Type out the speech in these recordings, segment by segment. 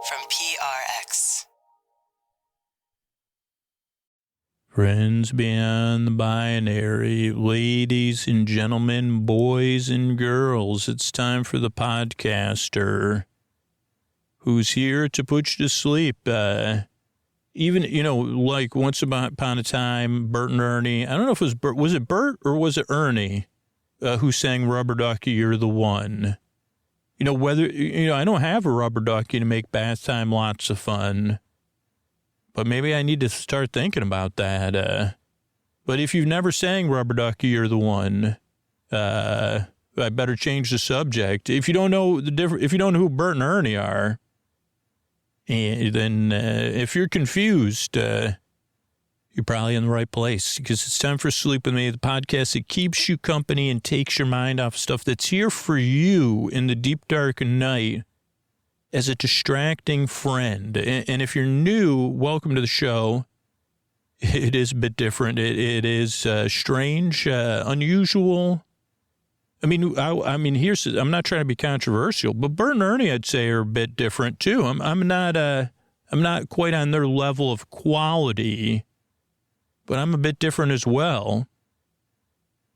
from PRX. Friends beyond the binary, ladies and gentlemen, boys and girls, it's time for the podcaster who's here to put you to sleep. Even, like once upon a time, Bert and Ernie, I don't know if it was Bert, was it Bert or was it Ernie who sang Rubber Ducky, You're the One? I don't have a rubber ducky to make bath time lots of fun, but maybe I need to start thinking about that. But if you've never sang Rubber Ducky, You're the One, I better change the subject. If you don't know if you don't know who Bert and Ernie are, then if you're confused, you're probably in the right place, because it's time for Sleep With Me, the podcast that keeps you company and takes your mind off stuff that's here for you in the deep, dark night as a distracting friend. And if you're new, welcome to the show. It is a bit different. It is strange, unusual. I'm not trying to be controversial, but Bert and Ernie, I'd say, are a bit different too. I'm not quite on their level of quality, but I'm a bit different as well.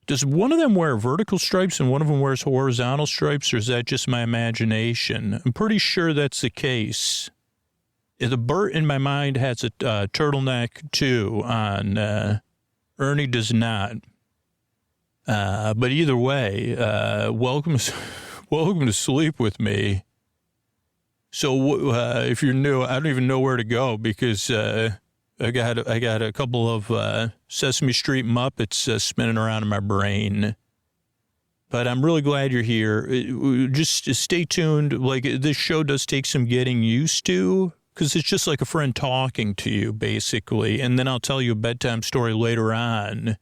Does one of them wear vertical stripes and one of them wears horizontal stripes, or is that just my imagination? I'm pretty sure that's the case. The Bert in my mind has a turtleneck too on. Ernie does not. But either way, welcome to Sleep With Me. So if you're new, I don't even know where to go, because I got a couple of Sesame Street Muppets spinning around in my brain. But I'm really glad you're here. Just stay tuned. Like, this show does take some getting used to, because it's just like a friend talking to you, basically. And then I'll tell you a bedtime story later on.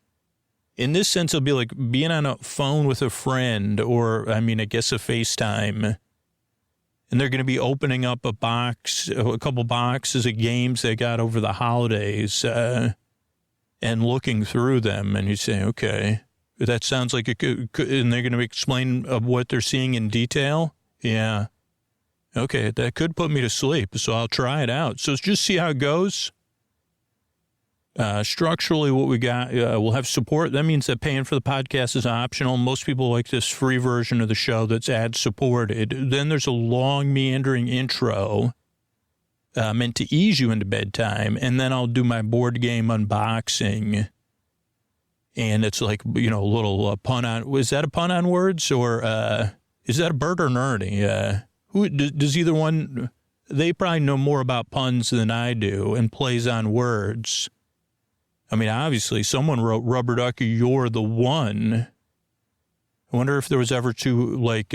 In this sense, it'll be like being on a phone with a friend, or, I guess a FaceTime. And they're going to be opening up a couple boxes of games they got over the holidays, and looking through them. And you say, okay, that sounds like and they're going to explain what they're seeing in detail. Yeah. Okay, that could put me to sleep, so I'll try it out. So just see how it goes. Structurally, what we got, we'll have support. That means that paying for the podcast is optional. Most people like this free version of the show that's ad-supported. Then there's a long, meandering intro meant to ease you into bedtime. And then I'll do my board game unboxing. And it's like, a little pun on... Was that a pun on words? Or is that a Bert or an Ernie? Who does either one... They probably know more about puns than I do and plays on words. Obviously, someone wrote Rubber Ducky, You're the One. I wonder if there was ever two, what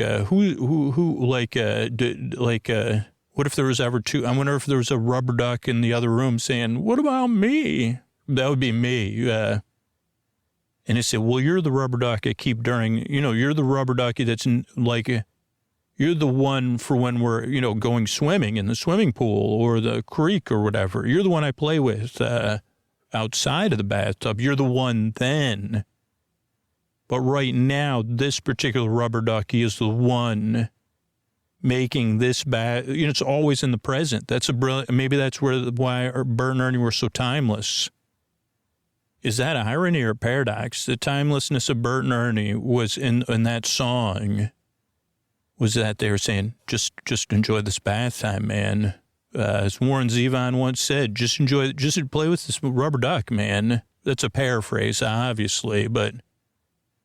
if there was ever two, I wonder if there was a rubber duck in the other room saying, what about me? That would be me. And they said, well, you're the rubber duck I keep during, you're the rubber ducky that's you're the one for when we're, going swimming in the swimming pool or the creek or whatever. You're the one I play with, outside of the bathtub. You're the one then. But right now, this particular rubber ducky is the one making this it's always in the present. That's maybe that's why Bert and Ernie were so timeless. Is that irony or paradox? The timelessness of Bert and Ernie was in that song, was that they were saying, just enjoy this bath time, man. As Warren Zevon once said, just play with this rubber duck, man. That's a paraphrase, obviously, but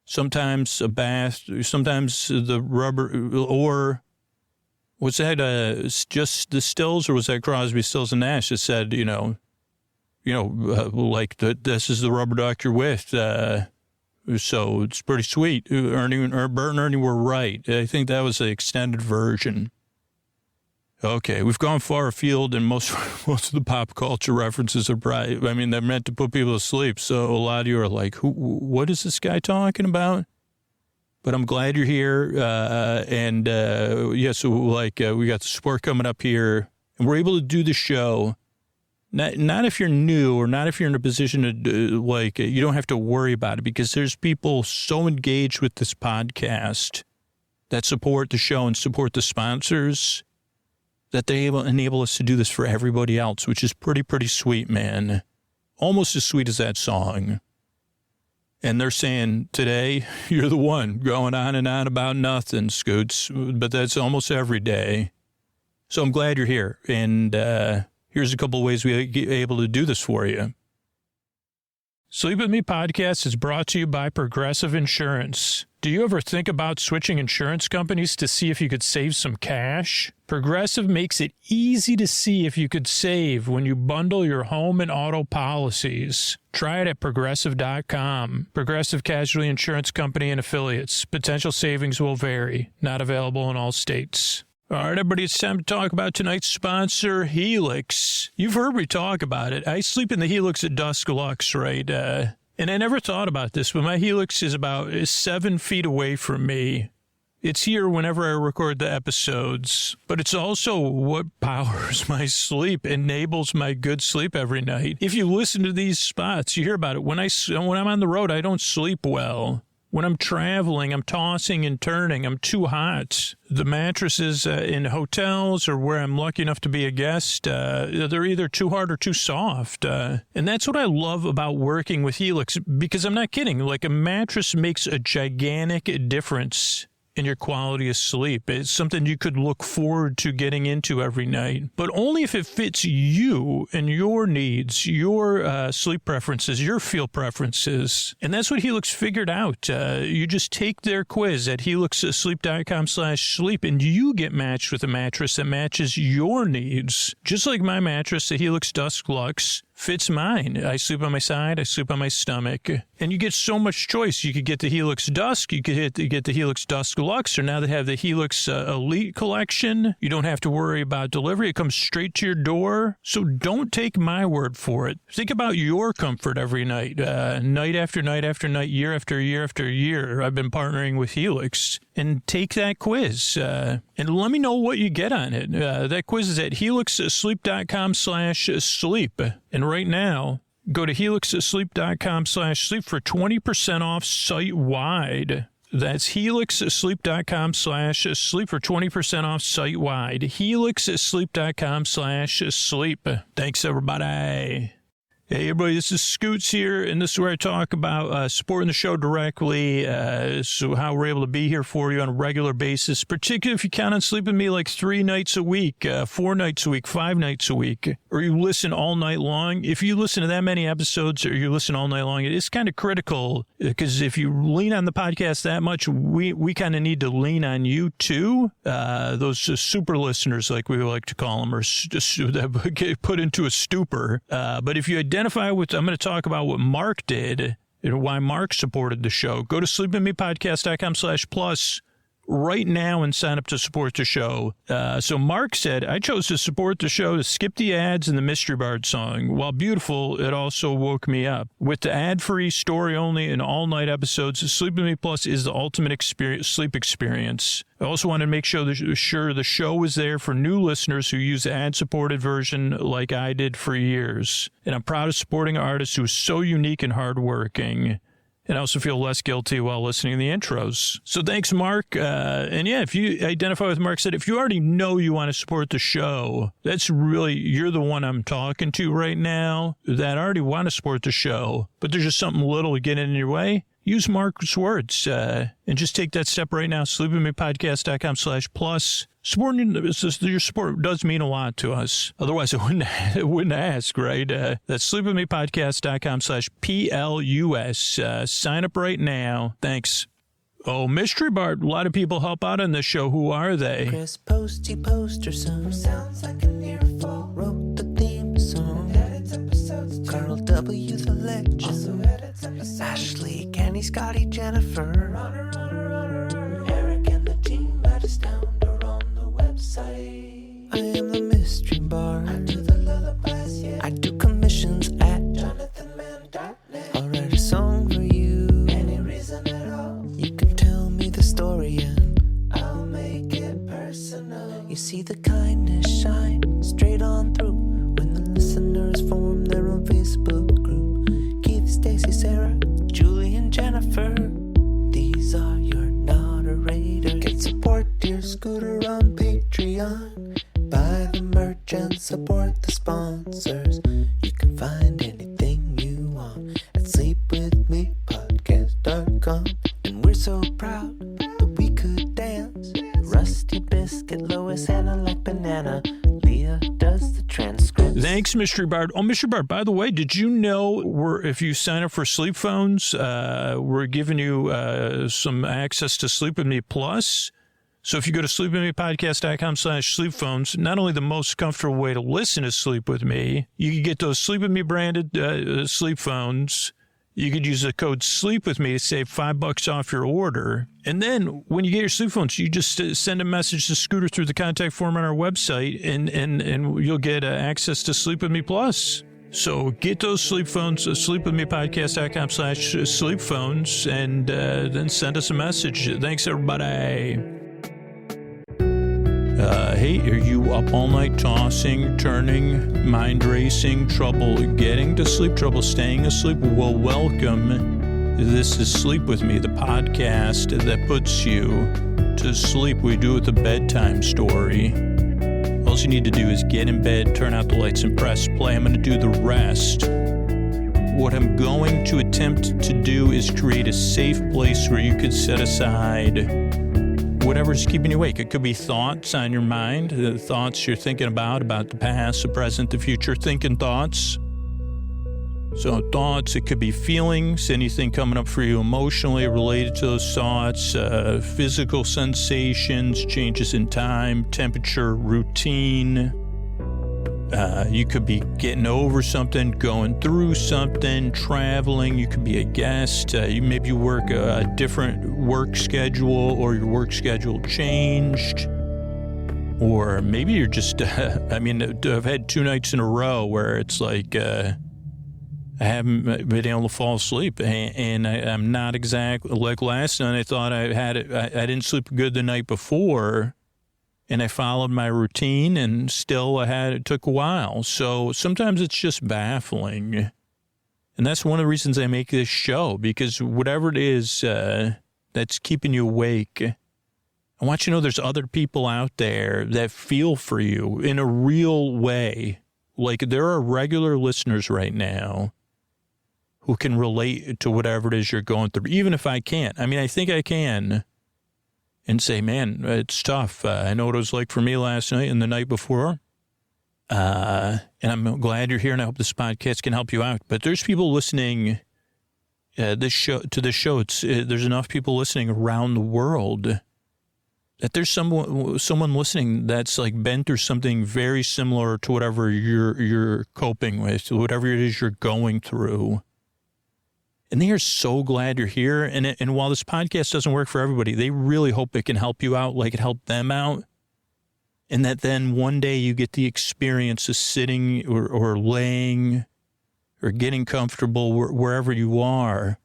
sometimes the rubber, or was that just the Stills, or was that Crosby, Stills and Nash that said, this is the rubber duck you're with. So it's pretty sweet. Bert and Ernie were right. I think that was the extended version. Okay, we've gone far afield, and most of the pop culture references are they're meant to put people to sleep. So a lot of you are like, what is this guy talking about? But I'm glad you're here. So we got the support coming up here, and we're able to do the show. Not if you're new, or not if you're in a position to, you don't have to worry about it, because there's people so engaged with this podcast that support the show and support the sponsors. that they enable us to do this for everybody else, which is pretty sweet, man. Almost as sweet as that song. And they're saying, today, you're the one going on and on about nothing, Scoots. But that's almost every day. So I'm glad you're here. And here's a couple of ways we're able to do this for you. Sleep With Me podcast is brought to you by Progressive Insurance. Do you ever think about switching insurance companies to see if you could save some cash? Progressive makes it easy to see if you could save when you bundle your home and auto policies. Try it at progressive.com. Progressive Casualty Insurance Company and Affiliates. Potential savings will vary. Not available in all states. All right, everybody, it's time to talk about tonight's sponsor, Helix. You've heard me talk about it. I sleep in the Helix at Dusk Lux, right? And I never thought about this, but my Helix is about 7 feet away from me. It's here whenever I record the episodes, but it's also what powers my sleep, enables my good sleep every night. If you listen to these spots, you hear about it. When I'm on the road, I don't sleep well. When I'm traveling, I'm tossing and turning. I'm too hot. The mattresses in hotels or where I'm lucky enough to be a guest, they're either too hard or too soft. And that's what I love about working with Helix, because I'm not kidding. Like, a mattress makes a gigantic difference in your quality of sleep. It's something you could look forward to getting into every night, but only if it fits you and your needs, your sleep preferences, your feel preferences. And that's what Helix figured out. You just take their quiz at helixsleep.com/sleep and you get matched with a mattress that matches your needs. Just like my mattress, the Helix Dusk Lux, fits mine. I sleep on my side. I sleep on my stomach. And you get so much choice. You could get the Helix Dusk. You could get the Helix Dusk Lux. Or now they have the Helix Elite Collection. You don't have to worry about delivery. It comes straight to your door. So don't take my word for it. Think about your comfort every night. Night after night after night, year after year after year, I've been partnering with Helix. And take that quiz. And let me know what you get on it. That quiz is at helixsleep.com/sleep. And right now, go to helixsleep.com/sleep for 20% off site-wide. That's helixsleep.com/sleep for 20% off site-wide. helixsleep.com/sleep. Thanks, everybody. Hey, everybody, this is Scoots here, and this is where I talk about supporting the show directly, so how we're able to be here for you on a regular basis, particularly if you count on Sleep With Me like 3 nights a week, 4 nights a week, 5 nights a week, or you listen all night long. If you listen to that many episodes or you listen all night long, it is kind of critical, because if you lean on the podcast that much, we kind of need to lean on you too. Those super listeners, like we like to call them, or that get put into a stupor. But if you identify with, I'm going to talk about what Mark did and why Mark supported the show. Go to sleepwithmepodcast.com/plus right now and sign up to support the show. So Mark said, I chose to support the show to skip the ads and the Mystery Bard song. While beautiful, it also woke me up. With the ad-free, story-only, and all-night episodes, Sleep With Me Plus is the ultimate sleep experience. I also wanted to make sure the show was there for new listeners who use the ad-supported version like I did for years. And I'm proud of supporting an artist who is so unique and hardworking. And I also feel less guilty while listening to the intros. So thanks, Mark. And yeah, if you identify with Mark said, if you already know you want to support the show, that's really, you're the one I'm talking to right now that already want to support the show, but there's just something little getting in your way. Use Mark's words and just take that step right now. sleepwithmepodcast.com/plus. Your support does mean a lot to us. Otherwise, I wouldn't ask, right? That's sleepwithmepodcast.com/PLUS. Sign up right now. Thanks. Oh, Mystery Bard. A lot of people help out on this show. Who are they? Chris Posty Poster Son sounds like an earful. Wrote the theme song. Edits episodes. Carl W. the Legend. Also edits episodes. Ashley, Kenny, Scotty, Jennifer. Runner. Eric and the team at Astound or on the website. I am the Mystery Bard. I do the lullabies, yeah. I do commissions at JonathanMann.net. I'll write a song for you. Any reason at all. You can tell me the story and I'll make it personal. You see the kindness shine straight on through when the listeners form their own Facebook group. Keith, Stacy, Sarah, Julie, and Jennifer. These are your narrators. Get support, dear Scooter, on Patreon. Bye. research and support the sponsors. You can find anything you want at sleepwithmepodcast.com. And we're so proud that we could dance. Rusty Biscuit, Lois, Anna like banana. Leah does the transcripts. Thanks, Mystery Bard. Oh, Mystery Bard, by the way, did you know if you sign up for Sleep Phones, we're giving you some access to Sleep With Me Plus? So if you go to sleepwithmepodcast.com/sleepphones, not only the most comfortable way to listen to Sleep With Me, you can get those Sleep With Me branded sleep phones. You could use the code Sleep With Me to save $5 off your order. And then when you get your sleep phones, you just send a message to Scooter through the contact form on our website, and you'll get access to Sleep With Me Plus. So get those sleep phones, sleepwithmepodcast.com/sleepphones, and then send us a message. Thanks, everybody. Hey, are you up all night tossing, turning, mind racing, trouble getting to sleep, trouble staying asleep? Well, welcome. This is Sleep With Me, the podcast that puts you to sleep. We do it with a bedtime story. All you need to do is get in bed, turn out the lights, and press play. I'm going to do the rest. What I'm going to attempt to do is create a safe place where you could set aside whatever's keeping you awake. It could be thoughts on your mind, the thoughts you're thinking about the past, the present, the future, thinking thoughts. So thoughts, it could be feelings, anything coming up for you emotionally related to those thoughts, physical sensations, changes in time, temperature, routine. You could be getting over something, going through something, traveling. You could be a guest. Maybe you work a different work schedule, or your work schedule changed. Or maybe you're just, I've had 2 nights in a row where it's like I haven't been able to fall asleep. And I'm not exactly, like last night I thought I didn't sleep good the night before. And I followed my routine, and still it took a while. So sometimes it's just baffling. And that's one of the reasons I make this show, because whatever it is that's keeping you awake, I want you to know there's other people out there that feel for you in a real way. Like, there are regular listeners right now who can relate to whatever it is you're going through, even if I can't. I mean, I think I can. And say, man, it's tough. I know what it was like for me last night and the night before. And I'm glad you're here, and I hope this podcast can help you out. But there's people listening to this show. There's enough people listening around the world that there's someone listening that's like been through something very similar to whatever you're coping with, whatever it is you're going through. And they are so glad you're here. And while this podcast doesn't work for everybody, they really hope it can help you out like it helped them out. And that then one day you get the experience of sitting or laying or getting comfortable wherever you are,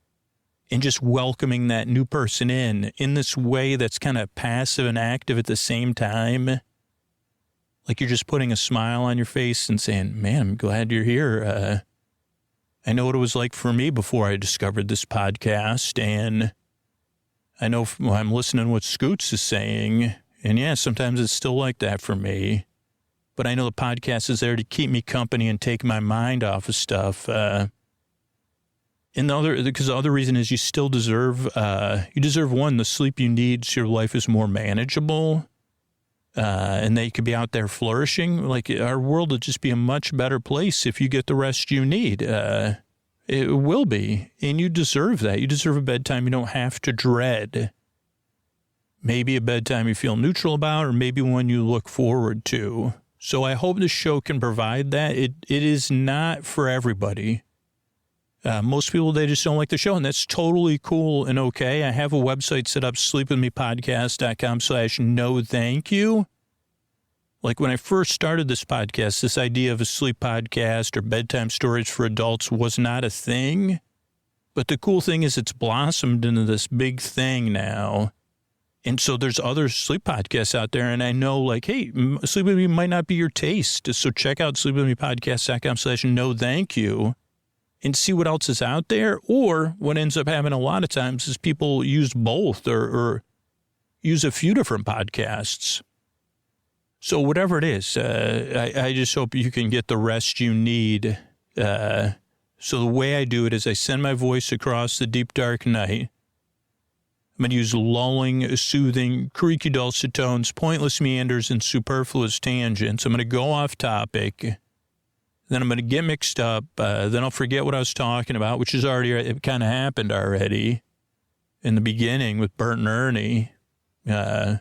and just welcoming that new person in this way that's kind of passive and active at the same time. Like you're just putting a smile on your face and saying, man, I'm glad you're here. I know what it was like for me before I discovered this podcast, and I know I'm listening to what Scoots is saying, and yeah, sometimes it's still like that for me, but I know the podcast is there to keep me company and take my mind off of stuff. And because the other reason is you still deserve, one, the sleep you need so your life is more manageable, and that you could be out there flourishing. Like, our world would just be a much better place if you get the rest you need. It will be, and you deserve that. You deserve a bedtime you don't have to dread. Maybe a bedtime you feel neutral about, or maybe one you look forward to. So I hope this show can provide that. It is not for everybody. Most people, they just don't like the show, and that's totally cool and okay. I have a website set up, sleepwithmepodcast.com/no thank you. Like, when I first started this podcast, this idea of a sleep podcast or bedtime stories for adults was not a thing. But the cool thing is it's blossomed into this big thing now. And so there's other sleep podcasts out there, and I know, like, hey, Sleep With Me might not be your taste. So check out sleepwithmepodcast.com/no thank you. And see what else is out there. Or what ends up happening a lot of times is people use both or use a few different podcasts. So whatever it is, I just hope you can get the rest you need. So the way I do it is I send my voice across the deep, dark night. I'm going to use lulling, soothing, creaky dulcet tones, pointless meanders, and superfluous tangents. I'm going to go off topic. Then I'm going to get mixed up. Then I'll forget what I was talking about, which has already, it kind of happened already in the beginning with Bert and Ernie. I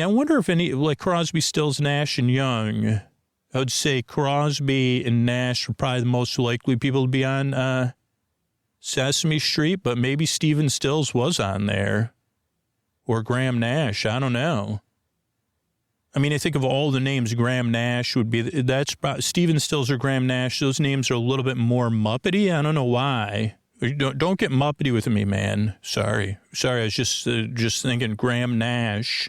wonder if any, like Crosby, Stills, Nash, and Young, I would say Crosby and Nash are probably the most likely people to be on Sesame Street, but maybe Stephen Stills was on there. Or Graham Nash, I don't know. I think of all the names, Graham Nash would be, Stephen Stills or Graham Nash, those names are a little bit more Muppety. I don't know why. Don't get Muppety with me, man. Sorry, I was just thinking Graham Nash.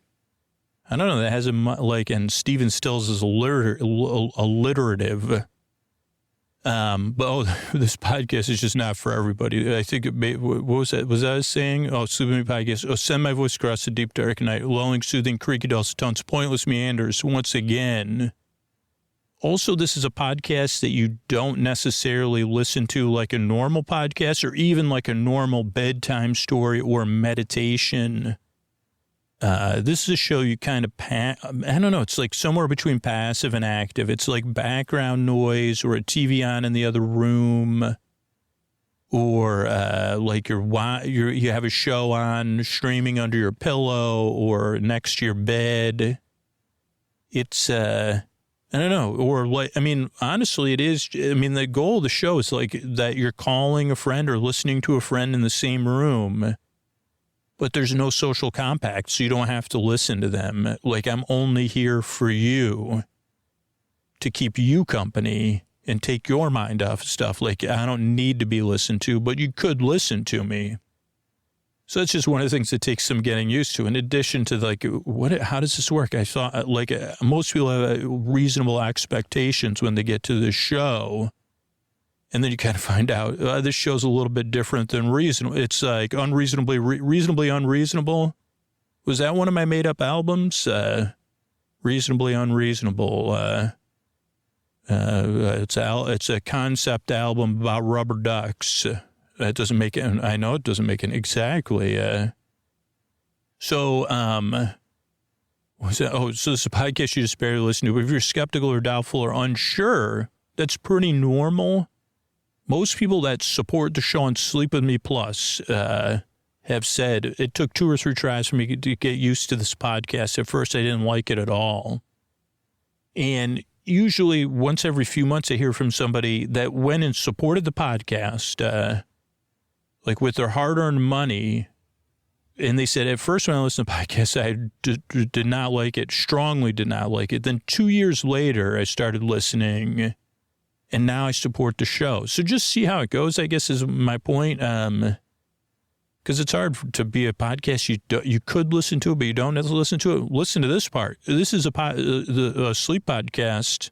I don't know, that has and Stephen Stills is alliterative. But this podcast is just not for everybody. I think what was that? Was I saying? Oh, Sleep With Me podcast. Oh, send my voice across the deep, dark night. Lulling, soothing, creaky dulcet tones, pointless meanders. Once again. Also, this is a podcast that you don't necessarily listen to like a normal podcast or even like a normal bedtime story or meditation. This is a show you kind of, I don't know, it's like somewhere between passive and active. It's like background noise or a TV on in the other room, or like you have a show on streaming under your pillow or next to your bed. It's, I don't know, or honestly, it is, the goal of the show is like that you're calling a friend or listening to a friend in the same room. But there's no social compact, so you don't have to listen to them. Like, I'm only here for you to keep you company and take your mind off of stuff. Like, I don't need to be listened to, but you could listen to me. So that's just one of the things that takes some getting used to. In addition to, like, how does this work? I thought, most people have reasonable expectations when they get to the show. And then you kind of find out this show's a little bit different than reasonable. It's like reasonably unreasonable. Was that one of my made up albums? Reasonably Unreasonable. It's a concept album about rubber ducks. That doesn't make it. I know it doesn't make it exactly. So this is a podcast you just barely listen to. But if you're skeptical or doubtful or unsure, that's pretty normal. Most people that support the show on Sleep With Me Plus have said it took 2 or 3 tries for me to get used to this podcast. At first, I didn't like it at all. And usually once every few months, I hear from somebody that went and supported the podcast, like with their hard-earned money. And they said, at first when I listened to the podcast, I did not like it, strongly did not like it. Then 2 years later, I started listening. And now I support the show. So just see how it goes, I guess, is my point. Because it's hard to be a podcast. You could listen to it, but you don't have to listen to it. Listen to this part. This is a sleep podcast.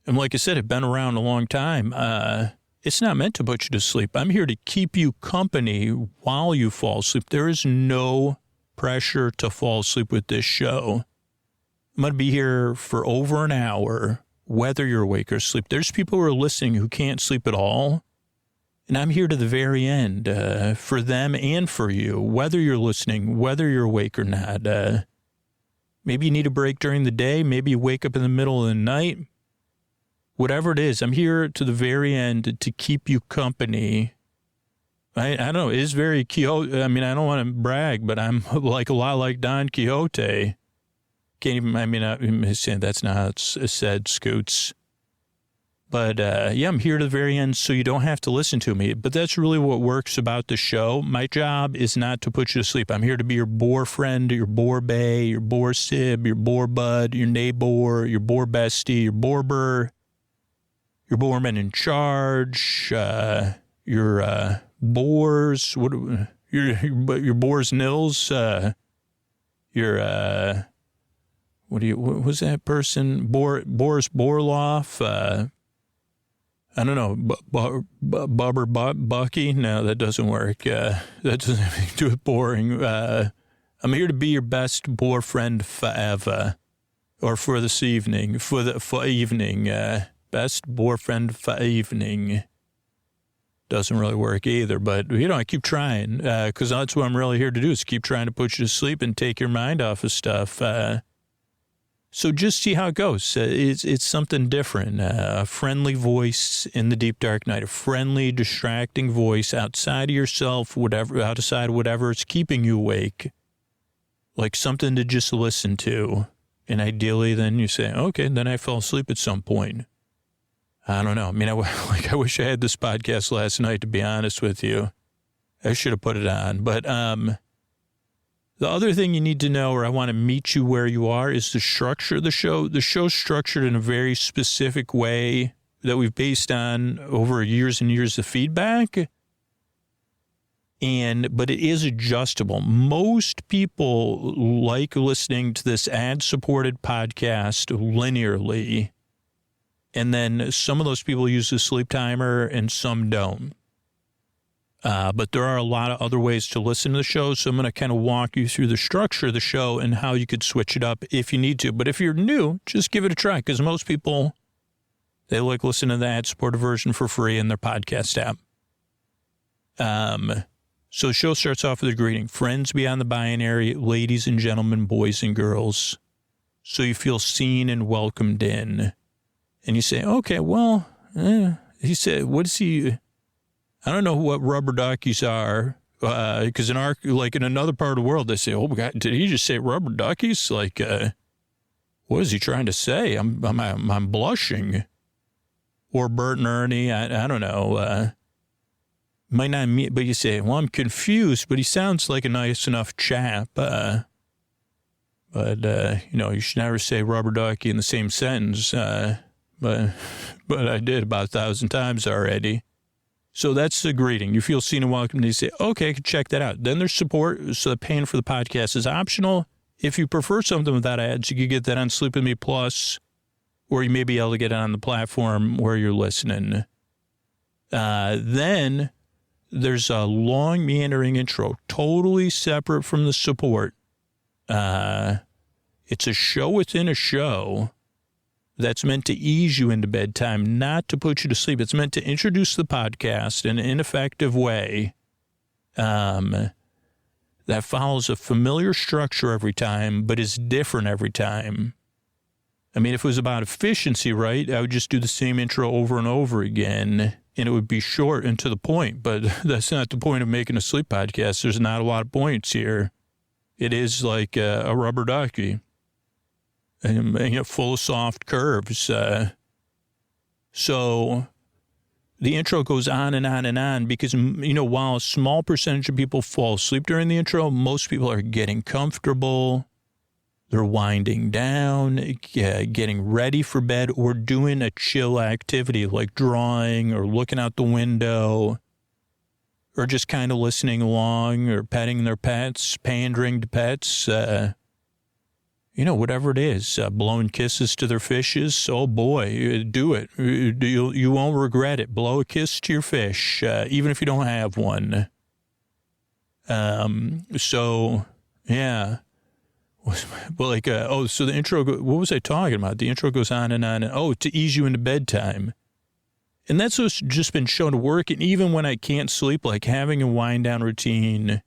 And like I said, it's been around a long time. It's not meant to put you to sleep. I'm here to keep you company while you fall asleep. There is no pressure to fall asleep with this show. I'm going to be here for over an hour. Whether you're awake or asleep. There's people who are listening who can't sleep at all. And I'm here to the very end for them and for you, whether you're listening, whether you're awake or not. Maybe you need a break during the day. Maybe you wake up in the middle of the night. Whatever it is, I'm here to the very end to keep you company. I don't know. It is very Quixote. I don't want to brag, but I'm like a lot like Don Quixote. Can't even, I'm saying that's not how it's said, Scoots. But, I'm here to the very end so you don't have to listen to me. But that's really what works about the show. My job is not to put you to sleep. I'm here to be your bore friend, your bore bae, your bore sib, your bore bud, your neighbor, your bore bestie, your borber, your boreman in charge, your bores, your bores nils, your... what was that person? Boris Borloff? I don't know. Bubber Bucky? No, that doesn't work. That doesn't have anything to do with boring. I I'm here to be your best boyfriend forever, or for this evening, for evening, best boyfriend for evening. Doesn't really work either, but, I keep trying, because that's what I'm really here to do, is keep trying to put you to sleep and take your mind off of stuff. So just see how it goes. It's something different. A friendly voice in the deep, dark night, a friendly, distracting voice outside of yourself, outside of whatever is keeping you awake, like something to just listen to. And ideally, then you say, okay, then I fell asleep at some point. I don't know. I mean, I wish I had this podcast last night, to be honest with you. I should have put it on. But the other thing you need to know, or I want to meet you where you are, is the structure of the show. The show's structured in a very specific way that we've based on over years and years of feedback. But it is adjustable. Most people like listening to this ad-supported podcast linearly. And then some of those people use the sleep timer and some don't. But there are a lot of other ways to listen to the show. So I'm going to kind of walk you through the structure of the show and how you could switch it up if you need to. But if you're new, just give it a try, because most people, they like listening to the ad-supported version for free in their podcast app. So the show starts off with a greeting. Friends beyond the binary, ladies and gentlemen, boys and girls. So you feel seen and welcomed in. And you say, okay, well, he said, what is he? I don't know what rubber duckies are, because in another part of the world, they say, oh, God, did he just say rubber duckies? Like, what is he trying to say? I'm blushing. Or Bert and Ernie, I don't know. Might not mean, but you say, well, I'm confused, but he sounds like a nice enough chap. But you should never say rubber ducky in the same sentence. But I did about 1,000 times already. So that's the greeting. You feel seen and welcomed. You say, okay, I can check that out. Then there's support. So the paying for the podcast is optional. If you prefer something without ads, you can get that on Sleep With Me Plus, or you may be able to get it on the platform where you're listening. Then there's a long meandering intro, totally separate from the support. It's a show within a show. That's meant to ease you into bedtime, not to put you to sleep. It's meant to introduce the podcast in an ineffective way that follows a familiar structure every time, but is different every time. I mean, if it was about efficiency, right, I would just do the same intro over and over again, and it would be short and to the point. But that's not the point of making a sleep podcast. There's not a lot of points here. It is like a rubber ducky. And full of soft curves. So the intro goes on and on and on because, while a small percentage of people fall asleep during the intro, most people are getting comfortable. They're winding down, getting ready for bed, or doing a chill activity like drawing or looking out the window, or just kind of listening along or petting their pets, pandering to pets, whatever it is, blowing kisses to their fishes. Oh boy, do it. You won't regret it. Blow a kiss to your fish, even if you don't have one. So yeah. Well, so the intro, what was I talking about? The intro goes on and on, and to ease you into bedtime. And that's what's just been shown to work. And even when I can't sleep, like having a wind down routine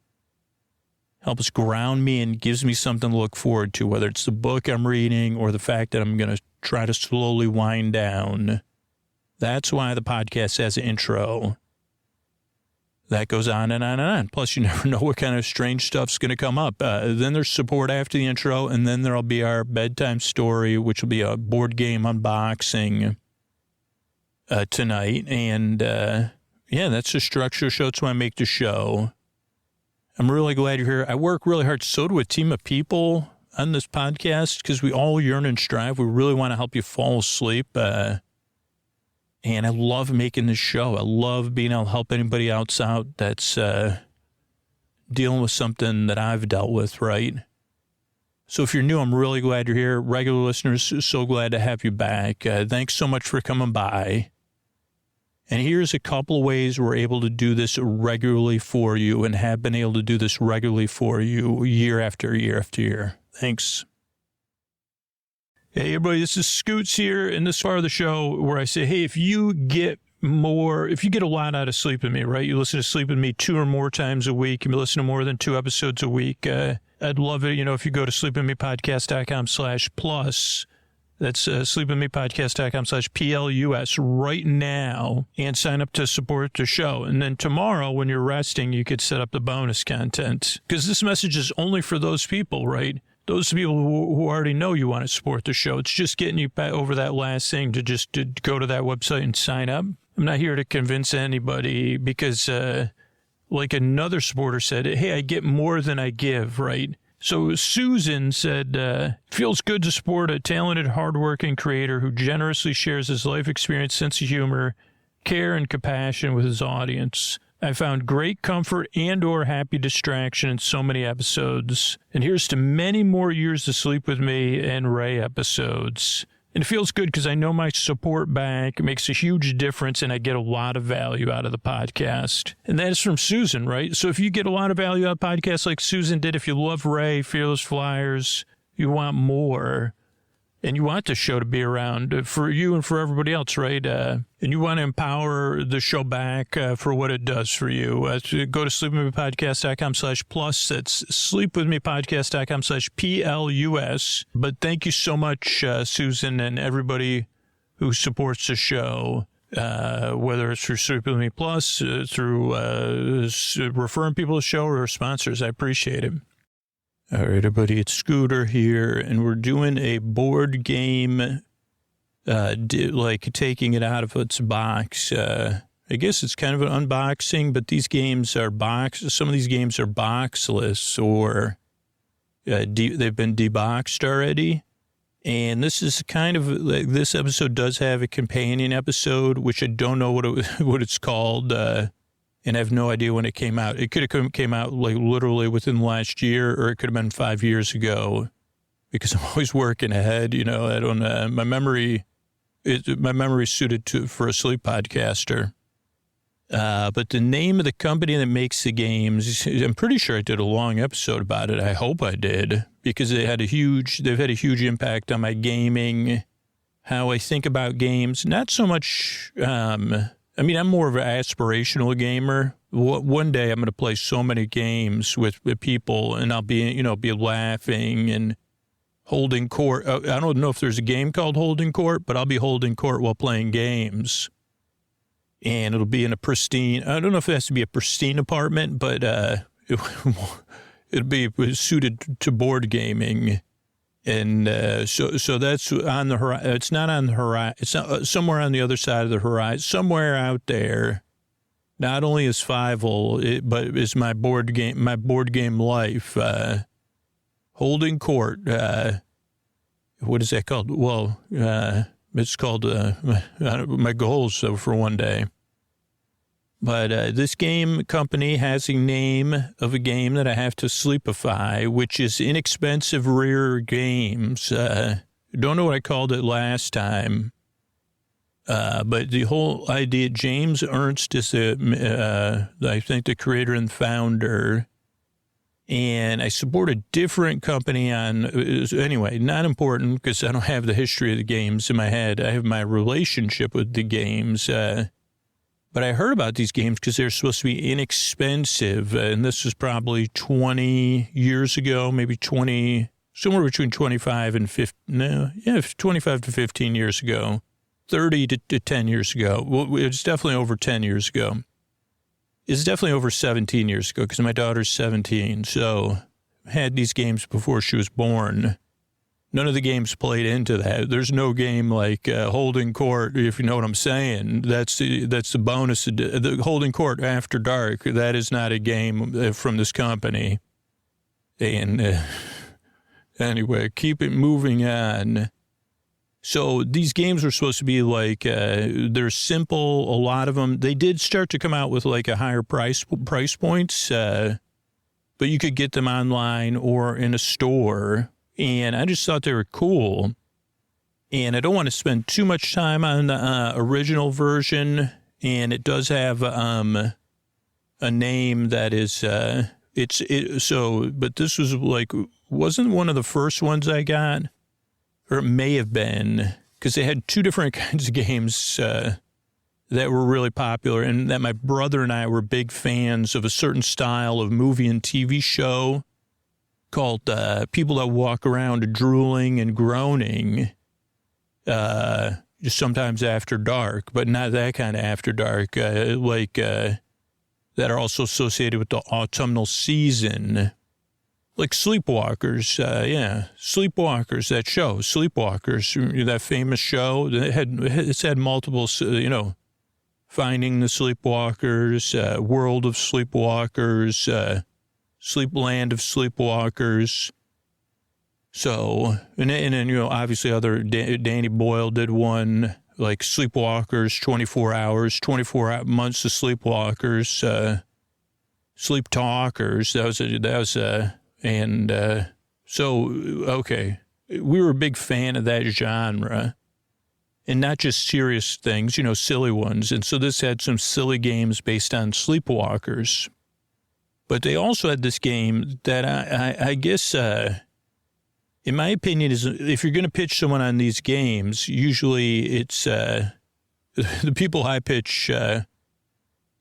helps ground me and gives me something to look forward to, whether it's the book I'm reading or the fact that I'm going to try to slowly wind down. That's why the podcast has an intro. That goes on and on and on. Plus, you never know what kind of strange stuff's going to come up. Then there's support after the intro, and then there'll be our bedtime story, which will be a board game unboxing tonight. And, that's the structure of the show. That's why I make the show. I'm really glad you're here. I work really hard. So do a team of people on this podcast because we all yearn and strive. We really want to help you fall asleep. And I love making this show. I love being able to help anybody else out that's dealing with something that I've dealt with, right? So if you're new, I'm really glad you're here. Regular listeners, so glad to have you back. Thanks so much for coming by. And here's a couple of ways we're able to do this regularly for you and have been able to do this regularly for you year after year after year. Thanks. Hey, everybody, this is Scoots here in this part of the show where I say, hey, if you get a lot out of Sleep With Me, right? You listen to Sleep With Me 2 or more times a week. You listen to more than 2 episodes a week. I'd love it, if you go to sleepwithmepodcast.com/plus. That's sleepwithmepodcast.com/PLUS right now and sign up to support the show. And then tomorrow when you're resting, you could set up the bonus content because this message is only for those people, right? Those people who already know you want to support the show. It's just getting you back over that last thing to go to that website and sign up. I'm not here to convince anybody because, like another supporter said, hey, I get more than I give, right? So Susan said, feels good to support a talented, hardworking creator who generously shares his life experience, sense of humor, care, and compassion with his audience. I found great comfort and or happy distraction in so many episodes. And here's to many more years to Sleep With Me and Ray episodes. And it feels good because I know my support back makes a huge difference and I get a lot of value out of the podcast. And that is from Susan, right? So if you get a lot of value out of podcasts like Susan did, if you love Ray, Fearless Flyers, you want more, and you want the show to be around for you and for everybody else, right? And you want to empower the show back for what it does for you. Go to sleepwithmepodcast.com/plus. That's sleepwithmepodcast.com/PLUS. But thank you so much, Susan, and everybody who supports the show, whether it's through Sleep With Me Plus, through referring people to the show, or sponsors. I appreciate it. All right, everybody, it's Scooter here, and we're doing a board game, like taking it out of its box. I guess it's kind of an unboxing, but these games are some of these games are boxless, or they've been deboxed already. And this is kind of like, this episode does have a companion episode, which I don't know what it's called, and I have no idea when it came out. It could have came out like literally within the last year, or it could have been 5 years ago, because I'm always working ahead. I don't. My memory is suited for a sleep podcaster. But the name of the company that makes the games, I'm pretty sure I did a long episode about it. I hope I did, because they've had a huge impact on my gaming, how I think about games. Not so much. I'm more of an aspirational gamer. One day I'm going to play so many games with people, and I'll be laughing and holding court. I don't know if there's a game called Holding Court, but I'll be holding court while playing games. And it'll be in a pristine, I don't know if it has to be a pristine apartment, but it'll be suited to board gaming. And so that's on the horizon. It's not on the horizon. It's not, somewhere on the other side of the horizon, somewhere out there. Not only is Fievel, but is my board game life. Holding Court. What is that called? Well, it's called my goals for one day. But this game company has a name of a game that I have to sleepify, which is Inexpensive Rare Games. Don't know what I called it last time. But the whole idea, James Ernst is I think the creator and founder. And I support a different company anyway, not important because I don't have the history of the games in my head. I have my relationship with the games. But I heard about these games because they're supposed to be inexpensive. And this was probably 20 years ago, maybe somewhere between 25 and 25 to 15 years ago, 30 to 10 years ago. Well, it's definitely over 10 years ago. It's definitely over 17 years ago because my daughter's 17. So I had these games before she was born. None of the games played into that. There's no game like Holding Court, if you know what I'm saying. That's the bonus. The Holding Court After Dark, that is not a game from this company. And anyway, keep it moving on. So these games were supposed to be like, they're simple, a lot of them. They did start to come out with like a higher price points, but you could get them online or in a store. And I just thought they were cool. And I don't want to spend too much time on the original version. and it does have a name that is but this was like wasn't one of the first ones I got, or it may have been, because they had two different kinds of games that were really popular, and that my brother and I were big fans of a certain style of movie and TV show called People That Walk Around Drooling and Groaning, just sometimes after dark, but not that kind of after dark, that are also associated with the autumnal season, like Sleepwalkers. Sleepwalkers, that show, Sleepwalkers, that famous show. It's had multiple, Finding the Sleepwalkers, World of Sleepwalkers, Sleepland of Sleepwalkers. So, and then, obviously other, Danny Boyle did one, like Sleepwalkers, 24 hours, 24 months of Sleepwalkers, Sleep Talkers. Okay. We were a big fan of that genre, and not just serious things, silly ones. And so this had some silly games based on Sleepwalkers. But they also had this game that I guess, in my opinion, is if you're going to pitch someone on these games, usually it's the people I pitch,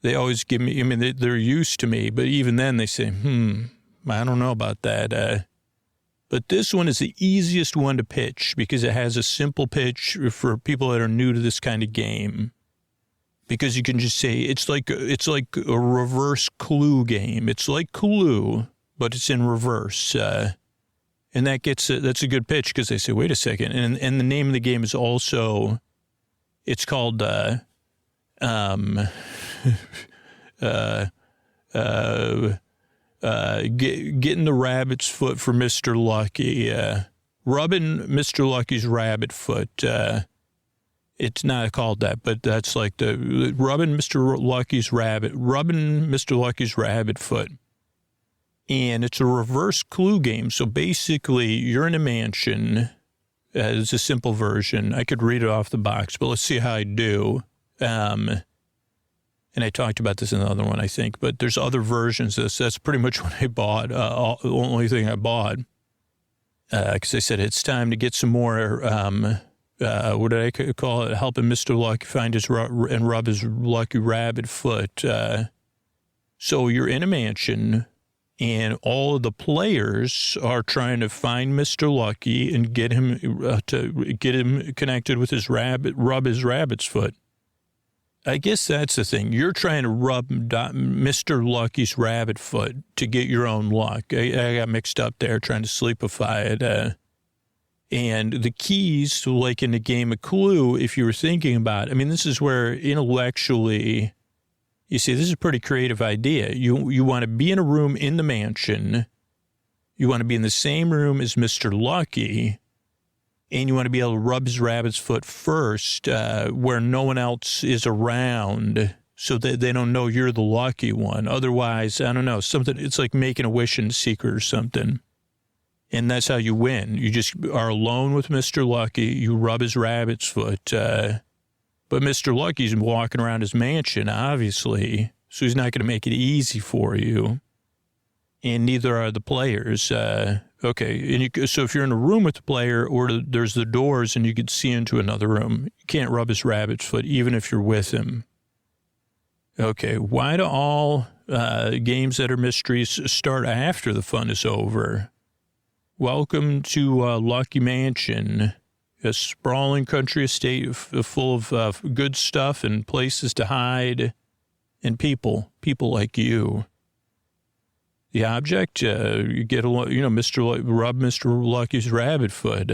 they always give me, they're used to me, but even then they say, I don't know about that. But this one is the easiest one to pitch because it has a simple pitch for people that are new to this kind of game. Because you can just say, it's like a reverse Clue game. It's like Clue, but it's in reverse. And that's a good pitch because they say, wait a second. And the name of the game is also, it's called, getting the rabbit's foot for Mr. Lucky, rubbing Mr. Lucky's rabbit foot. It's not called that, but that's like the rubbing Mr. Lucky's rabbit foot. And it's a reverse Clue game. So basically, you're in a mansion. It's a simple version. I could read it off the box, but let's see how I do. And I talked about this in the other one, I think. But there's other versions of this. That's pretty much what I bought, the only thing I bought. Because I said it's time to get some more, what did I call it? Helping Mr. Lucky find and rub his lucky rabbit foot. So you're in a mansion, and all of the players are trying to find Mr. Lucky and get him connected with rub his rabbit's foot. I guess that's the thing. You're trying to rub Mr. Lucky's rabbit foot to get your own luck. I got mixed up there trying to sleepify it. And the keys, like in the game of Clue, if you were thinking about it, this is where intellectually, you see, this is a pretty creative idea. You want to be in a room in the mansion. You want to be in the same room as Mr. Lucky. And you want to be able to rub his rabbit's foot first where no one else is around so that they don't know you're the lucky one. Otherwise, I don't know, it's like making a wish in secret or something. And that's how you win. You just are alone with Mr. Lucky. You rub his rabbit's foot. But Mr. Lucky's walking around his mansion, obviously, so he's not going to make it easy for you. And neither are the players. Okay, and so if you're in a room with the player or there's the doors and you can see into another room, you can't rub his rabbit's foot even if you're with him. Okay, why do all games that are mysteries start after the fun is over? Welcome to Lucky Mansion, a sprawling country estate full of good stuff and places to hide and people like you. The object, you get rub Mr. Lucky's rabbit foot.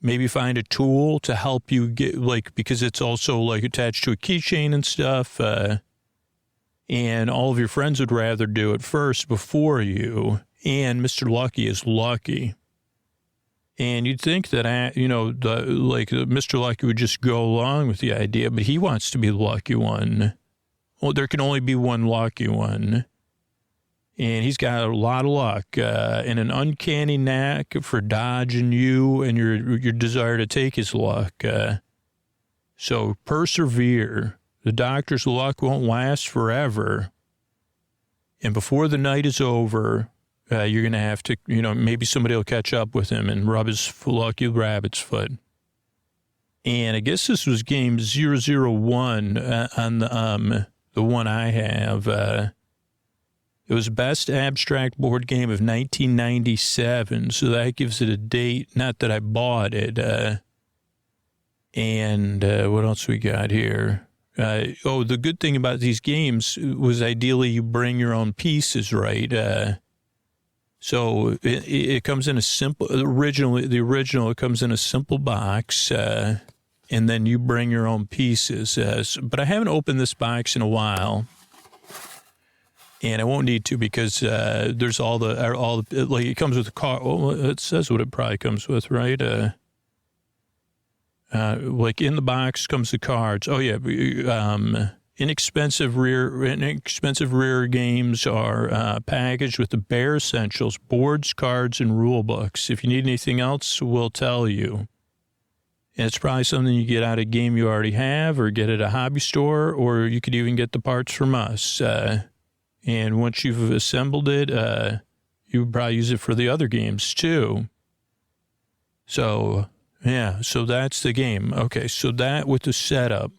Maybe find a tool to help you get, because it's also attached to a keychain and stuff. And all of your friends would rather do it first before you. And Mr. Lucky is lucky. And you'd think that, Mr. Lucky would just go along with the idea, but he wants to be the lucky one. Well, there can only be one lucky one. And he's got a lot of luck and an uncanny knack for dodging you and your desire to take his luck. So persevere. The doctor's luck won't last forever. And before the night is over, you're going to have to, maybe somebody will catch up with him and rub his lucky rabbit's foot. And I guess this was game 001 on the one I have. It was best abstract board game of 1997, so that gives it a date. Not that I bought it. And what else we got here? The good thing about these games was ideally you bring your own pieces, right? So it comes in a simple, the original, it comes in a simple box, and then you bring your own pieces. But I haven't opened this box in a while, and I won't need to because there's all the like it comes with a car. Well, it says what it probably comes with, right? Like in the box comes the cards. Oh yeah, inexpensive rear games are packaged with the bare essentials: boards, cards, and rule books. If you need anything else, we'll tell you. And it's probably something you get out of a game you already have, or get at a hobby store, or you could even get the parts from us. And once you've assembled it, you would probably use it for the other games too. So. Yeah, so that's the game. Okay, so that with the setup.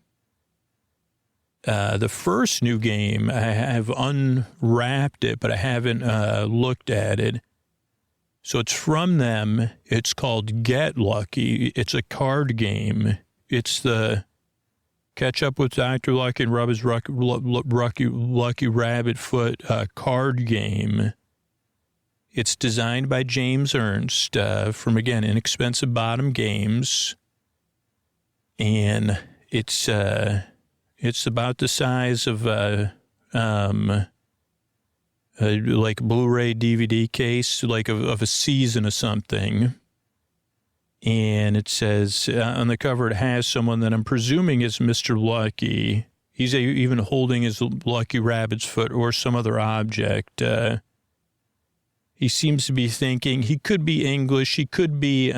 The first new game, I have unwrapped it, but I haven't looked at it. So it's from them. It's called Get Lucky. It's a card game. It's the catch up with Dr. Lucky and rub his lucky rabbit foot card game. It's designed by James Ernst from, again, Inexpensive Bottom Games. And it's about the size of like a Blu-ray DVD case, like of a season of something. And it says on the cover, it has someone that I'm presuming is Mr. Lucky. He's even holding his lucky rabbit's foot or some other object. He seems to be thinking he could be English. He could be,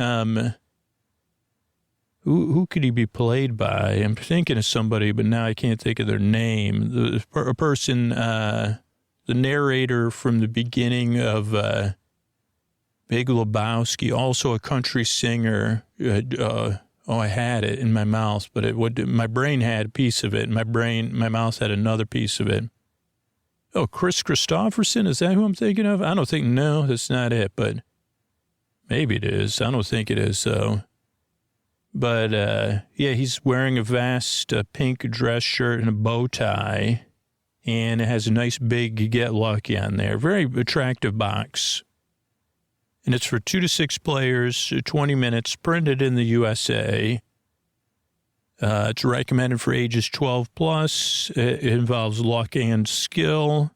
who could he be played by? I'm thinking of somebody, but now I can't think of their name. A person, the narrator from the beginning of Big Lebowski, also a country singer. I had it in my mouth, but my brain had a piece of it. My mouth had another piece of it. Oh, Chris Christopherson, is that who I'm thinking of? No, that's not it, but maybe it is. I don't think it is, though. But, yeah, he's wearing a vest pink dress shirt and a bow tie, and it has a nice big Get Lucky on there. Very attractive box. And it's for 2 to 6 players, 20 minutes, printed in the USA. It's recommended for ages 12 plus. It involves luck and skill.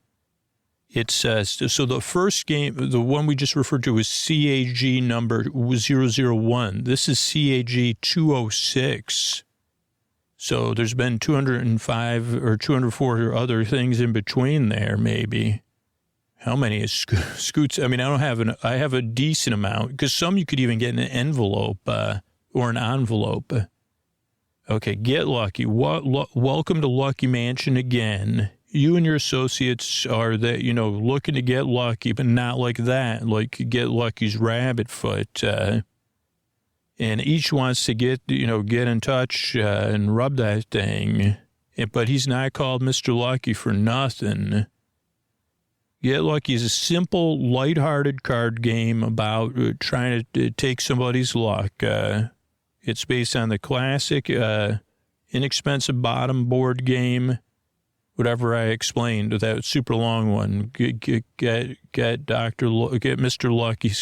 It says, so the first game, the one we just referred to was CAG number 001. This is CAG 206. So there's been 205 or 204 other things in between there, maybe. How many is Scoots? I mean, I have a decent amount because some you could even get in an envelope or an envelope. Okay, Get Lucky. Welcome to Lucky Mansion again. You and your associates are looking to get lucky, but not like that, like Get Lucky's rabbit foot. And each wants to get in touch and rub that thing. But he's not called Mr. Lucky for nothing. Get Lucky is a simple, lighthearted card game about trying to take somebody's luck. It's based on the classic, inexpensive bottom board game, whatever I explained, that super long one. Get Mr. Lucky,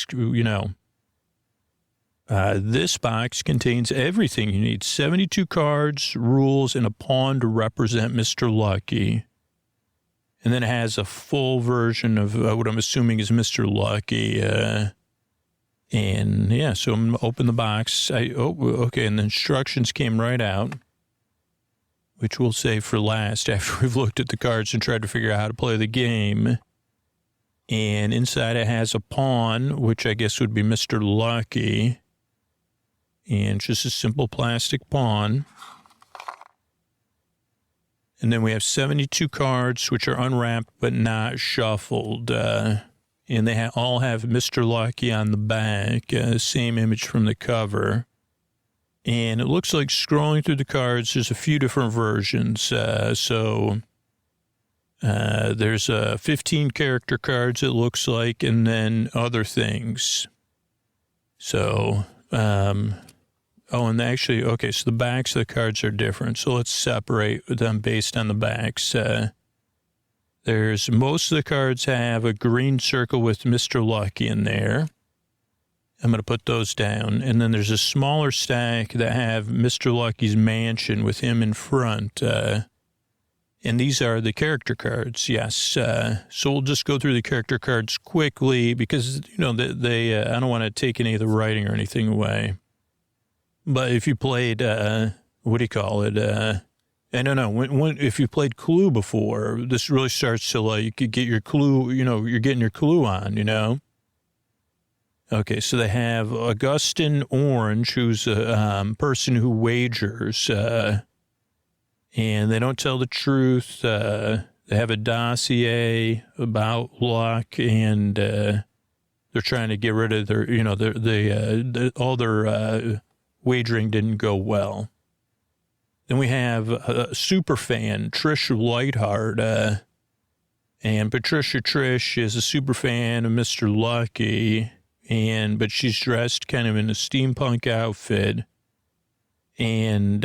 This box contains everything you need: 72 cards, rules, and a pawn to represent Mr. Lucky. And then it has a full version of what I'm assuming is Mr. Lucky. And yeah, so I'm going to open the box. Okay. And the instructions came right out, which we'll save for last after we've looked at the cards and tried to figure out how to play the game. And inside it has a pawn, which I guess would be Mr. Lucky. And just a simple plastic pawn. And then we have 72 cards, which are unwrapped but not shuffled. And they all have Mr. Lucky on the back, same image from the cover. And it looks like scrolling through the cards, there's a few different versions. There's 15 character cards, it looks like, and then other things. So, and actually, okay, so the backs of the cards are different. So let's separate them based on the backs. Most of the cards have a green circle with Mr. Lucky in there. I'm going to put those down. And then there's a smaller stack that have Mr. Lucky's mansion with him in front. And these are the character cards, yes. So we'll just go through the character cards quickly because, I don't want to take any of the writing or anything away. But if you played, I don't know, if you played Clue before, this really starts to get your Clue, you're getting your Clue on, Okay, so they have Augustine Orange, who's a person who wagers, and they don't tell the truth. They have a dossier about luck, and they're trying to get rid of their, all their wagering didn't go well. Then we have a super fan, Trish Lightheart, and Patricia Trish is a super fan of Mr. Lucky, but she's dressed kind of in a steampunk outfit, and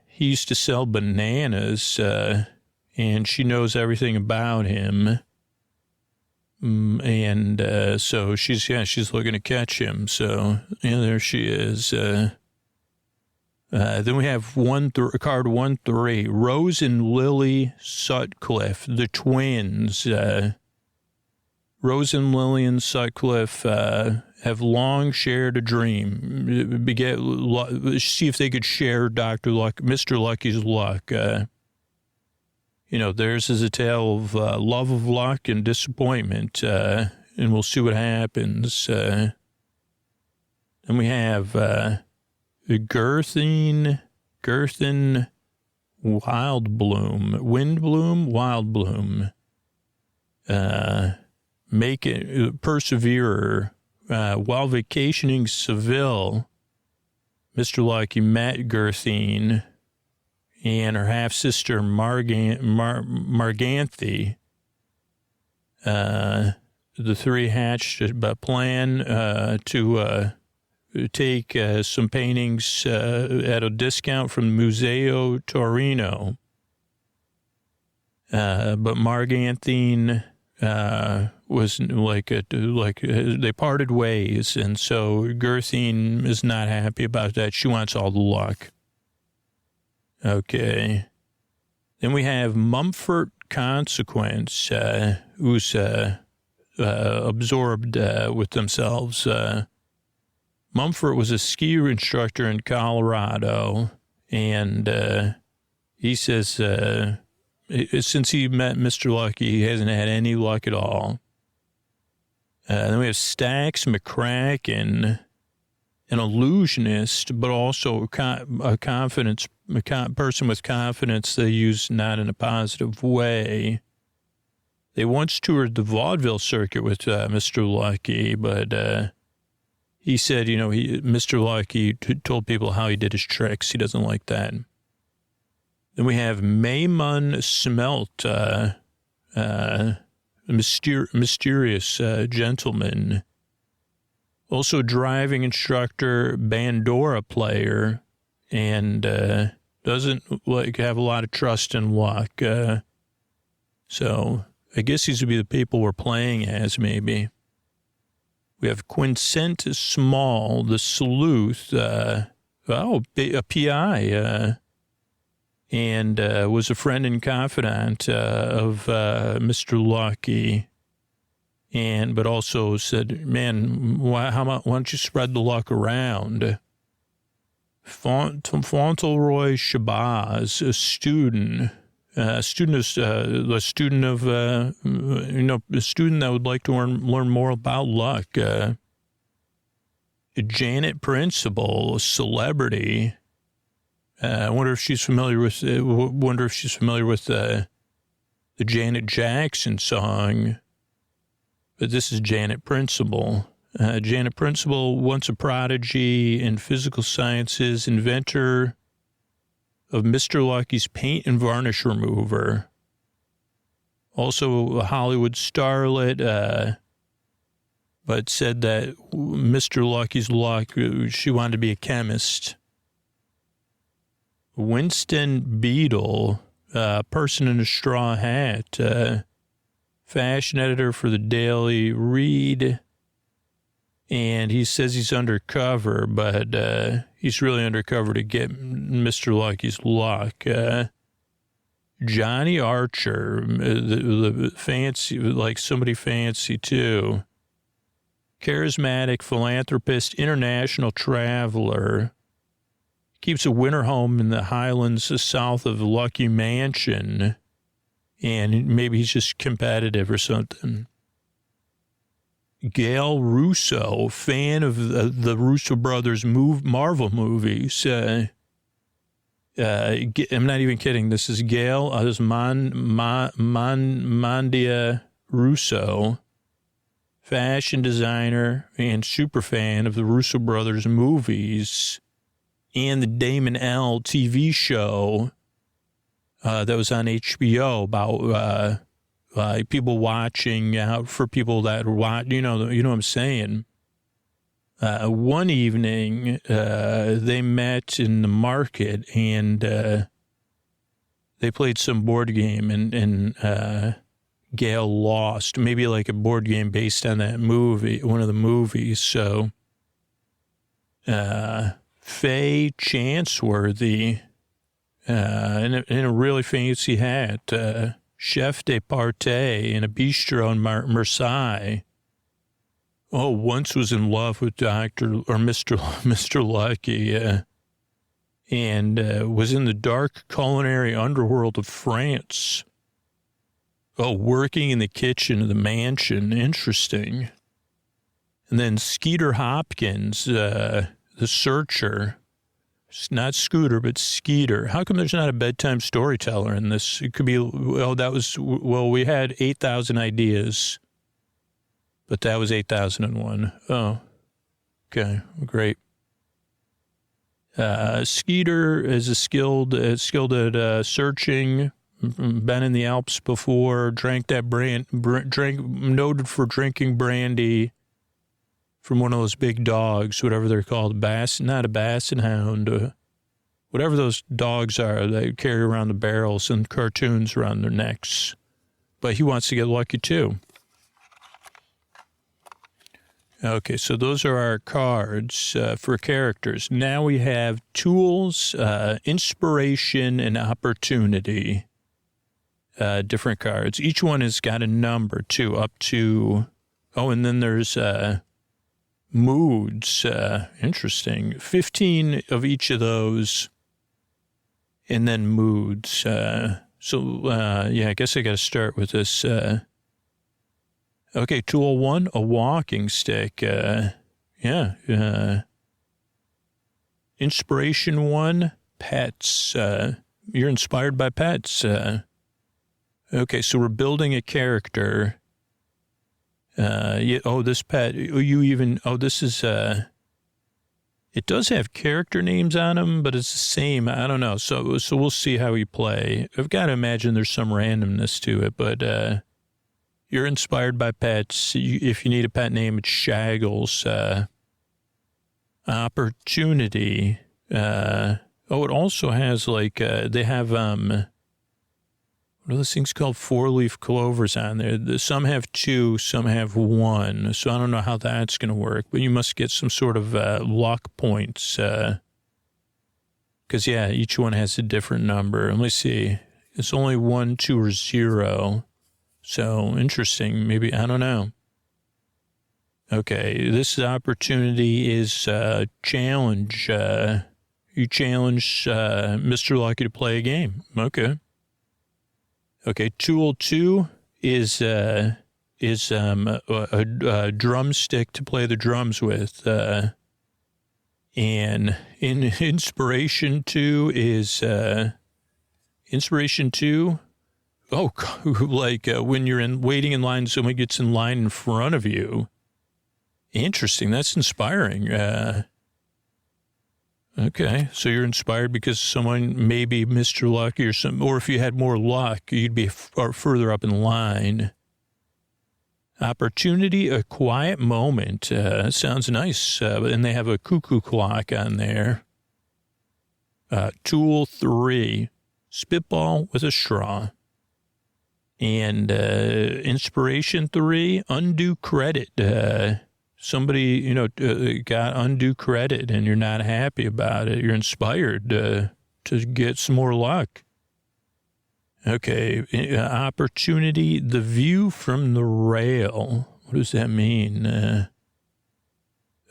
he used to sell bananas, and she knows everything about him. So she's looking to catch him. So, there she is. Then we have card 1-3, Rose and Lily Sutcliffe, the twins. Rose and Lillian Sutcliffe have long shared a dream. See if they could share Mr. Lucky's luck. Theirs is a tale of love of luck and disappointment, and we'll see what happens. Then we have Windbloom, Wildbloom, Perseverer, while vacationing Seville, Mr. Lucky met Gerthine and her half-sister Marganthe. The three hatched a plan to take some paintings at a discount from Museo Torino. But Marganthe was they parted ways, and so Gerthine is not happy about that. She wants all the luck. Okay. Then we have Mumford Consequence, who's absorbed with themselves. Mumford was a ski instructor in Colorado, and he says since he met Mr. Lucky, he hasn't had any luck at all. Then we have Stax McCracken, an illusionist, but also a person with confidence they use not in a positive way. They once toured the vaudeville circuit with Mr. Lucky, but he said, Mr. Lucky told people how he did his tricks. He doesn't like that. Then we have Maymun Smelt, mysterious gentleman. Also driving instructor, Bandora player, and doesn't have a lot of trust in luck. So I guess these would be the people we're playing as, maybe. We have Quincent Small, the sleuth, a PI, and was a friend and confidant of Mr. Lucky, but also said, man, why don't you spread the luck around? Fauntleroy Shabazz, a student that would like to learn more about luck. Janet Principal, a celebrity. I wonder if she's familiar with. The Janet Jackson song. But this is Janet Principal. Janet Principal, once a prodigy in physical sciences, inventor of Mr. Lucky's paint and varnish remover. Also a Hollywood starlet, but said that Mr. Lucky's luck, she wanted to be a chemist. Winston Beadle, person in a straw hat, fashion editor for the Daily Read. And he says he's undercover, but he's really undercover to get Mr. Lucky's luck. Johnny Archer, the fancy, like somebody fancy too. Charismatic philanthropist, international traveler. Keeps a winter home in the Highlands south of Lucky Mansion. And maybe he's just competitive or something. Gail Russo, fan of the Russo brothers Marvel movies. I'm not even kidding. This is Gail. This is Mandia Russo, fashion designer and super fan of the Russo brothers movies and the Damon L TV show that was on HBO about people watching out for people that watch. You know what I'm saying. One evening, they met in the market and they played some board game and Gail lost. Maybe like a board game based on that movie, one of the movies. So, Faye Chanceworthy, in a really fancy hat, chef de partie in a bistro in Marseille. Oh, once was in love with Mr. Lucky, and was in the dark culinary underworld of France. Oh, working in the kitchen of the mansion. Interesting. And then Skeeter Hopkins, the searcher. Not Scooter, but Skeeter. How come there's not a bedtime storyteller in this? It could be, we had 8,000 ideas, but that was 8,001. Oh, okay, great. Skeeter is skilled at searching, been in the Alps before, noted for drinking brandy from one of those big dogs, whatever they're called, not a basset hound, whatever those dogs are that carry around the barrels and cartoons around their necks. But he wants to get lucky too. Okay, so those are our cards for characters. Now we have tools, inspiration, and opportunity. Different cards. Each one has got a number too, up to, and then there's moods. Interesting. 15 of each of those, and then moods. I guess I got to start with this. Okay, tool 1, a walking stick. Inspiration 1, pets. You're inspired by pets. Okay, so we're building a character. This pet, this is, it does have character names on them, but it's the same. I don't know. So we'll see how we play. I've got to imagine there's some randomness to it, but, you're inspired by pets. If you need a pet name, it's Shaggles. Opportunity. It also has they have, what are those things called? 4-leaf clovers on there. Some have 2, some have 1. So I don't know how that's going to work, but you must get some sort of luck points. Because, each one has a different number. Let me see. It's only 1, 2, or 0. So interesting. Maybe, I don't know. Okay, this opportunity is challenge. You challenge Mr. Lucky to play a game. Okay, tool 2 is a drumstick to play the drums with. And in inspiration 2 is inspiration 2. Oh, like when you're waiting in line, someone gets in line in front of you. Interesting. That's inspiring. Okay, so you're inspired because someone maybe Mr. Lucky or if you had more luck, you'd be further up in line. Opportunity, a quiet moment. Sounds nice. And they have a cuckoo clock on there. Tool 3, spitball with a straw. And inspiration 3, undue credit. Somebody, got undue credit and you're not happy about it. You're inspired to get some more luck. Okay, opportunity, the view from the rail. What does that mean?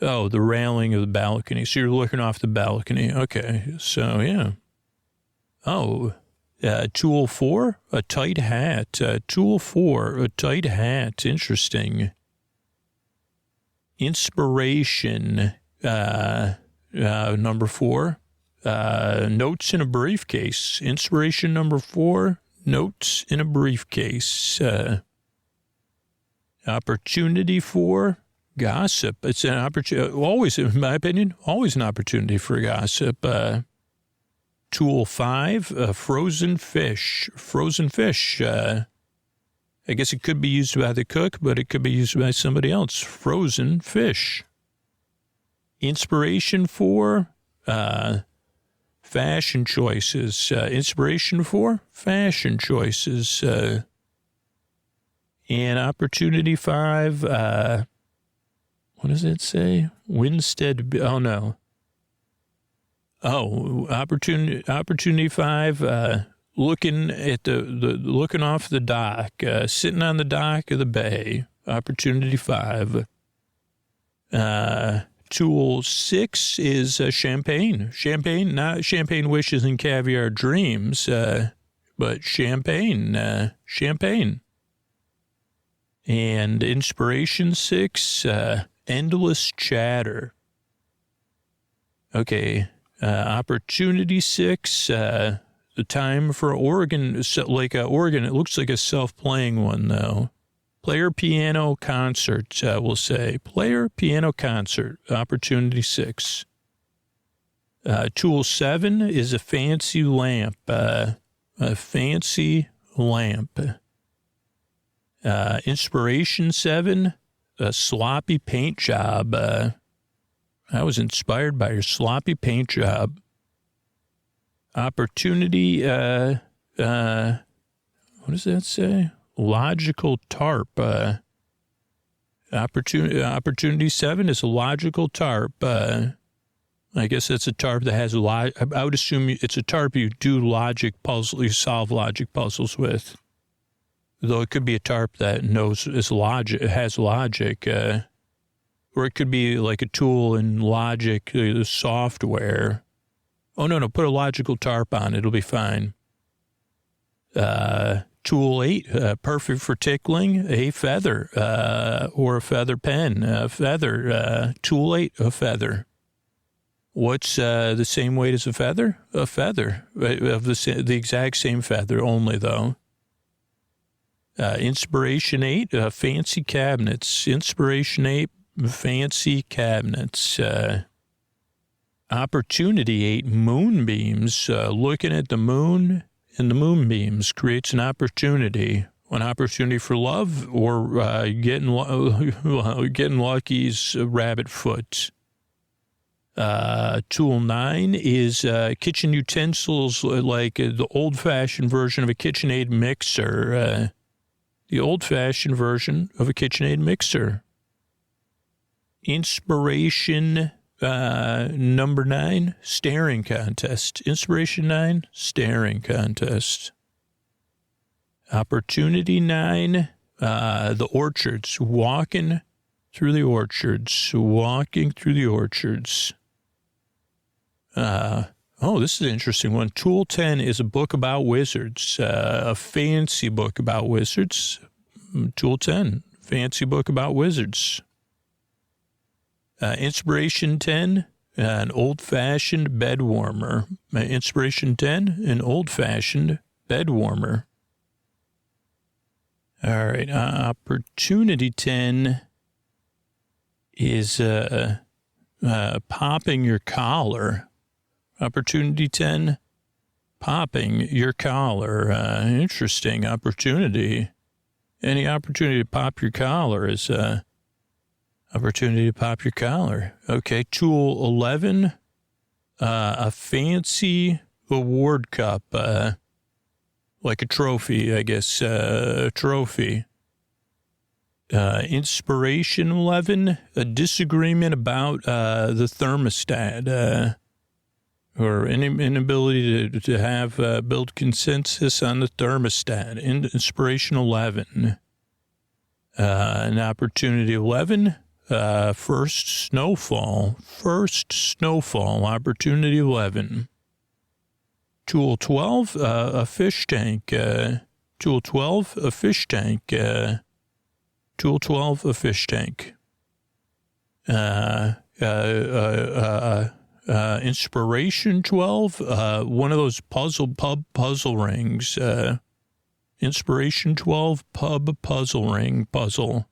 The railing of the balcony. So you're looking off the balcony. Okay, so yeah. Tool 4, a tight hat. Tool 4, a tight hat. Interesting. Inspiration, number 4, notes in a briefcase. Inspiration number 4, notes in a briefcase. Opportunity 4, gossip. It's an opportunity, always, in my opinion, always an opportunity for gossip. Tool 5, frozen fish. Frozen fish. I guess it could be used by the cook, but it could be used by somebody else. Frozen fish. Inspiration 4, fashion choices. Inspiration 4, fashion choices. And opportunity 5, what does it say? Winstead, oh no. Opportunity 5, looking at looking off the dock, sitting on the dock of the bay. Opportunity 5. Tool 6 is champagne. Champagne, not champagne wishes and caviar dreams, but champagne. Champagne. And inspiration 6, endless chatter. Okay. Opportunity 6, the time for organ, like an organ. It looks like a self-playing one, though. Player piano concert, we'll say. Player piano concert, opportunity 6. Tool 7 is a fancy lamp. A fancy lamp. Inspiration 7, a sloppy paint job. I was inspired by your sloppy paint job. Opportunity, what does that say? Logical tarp. Opportunity 7 is a logical tarp. I guess that's a tarp that has I would assume it's a tarp you do logic puzzles, you solve logic puzzles with. Though it could be a tarp that knows has logic. Or it could be like a tool in logic software. Oh, no, put a logical tarp on. It'll be fine. Tool 8, perfect for tickling, a feather, or a feather pen. Feather. Tool 8, a feather. What's the same weight as a feather? A feather. Of the exact same feather, only, though. Inspiration 8, fancy cabinets. Inspiration 8, fancy cabinets. Opportunity 8, moonbeams. Looking at the moon and the moonbeams creates an opportunity for love or getting lucky's rabbit foot. Tool 9 is kitchen utensils, like the old-fashioned version of a KitchenAid mixer. The old-fashioned version of a KitchenAid mixer. Inspiration number 9, staring contest. Inspiration 9, staring contest. Opportunity 9, the orchards. Walking through the orchards. This is an interesting one. Tool 10 is a book about wizards, a fancy book about wizards. Tool 10, fancy book about wizards. Inspiration 10, An old-fashioned bed warmer. Inspiration 10, an old-fashioned bed warmer. All right, opportunity 10 is popping your collar. Opportunity 10, popping your collar. Interesting opportunity. Any opportunity to pop your collar is opportunity to pop your collar. Okay, tool 11, a fancy award cup, like a trophy, I guess, trophy. Inspiration 11, a disagreement about the thermostat, or an inability to have build consensus on the thermostat. Inspiration 11. An opportunity 11, first snowfall, opportunity 11. Tool 12, a fish tank. Tool 12, a fish tank. Tool 12, a fish tank. Inspiration 12, one of those pub puzzle rings. Inspiration 12, pub puzzle ring puzzle.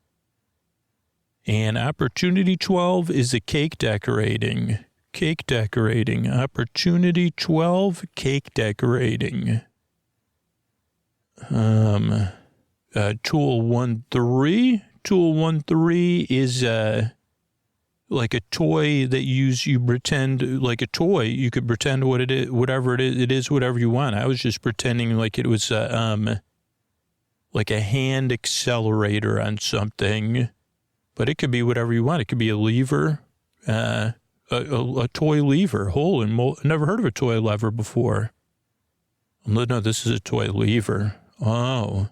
And opportunity 12 is a cake decorating. Cake decorating. Opportunity 12, cake decorating. Tool 1-3. Tool 1-3 is like a toy that you pretend like a toy. You could pretend what it is, whatever it is. It is whatever you want. I was just pretending like it was like a hand accelerator on something, but it could be whatever you want. It could be a lever, a toy lever. Never heard of a toy lever before. No, this is a toy lever. Oh.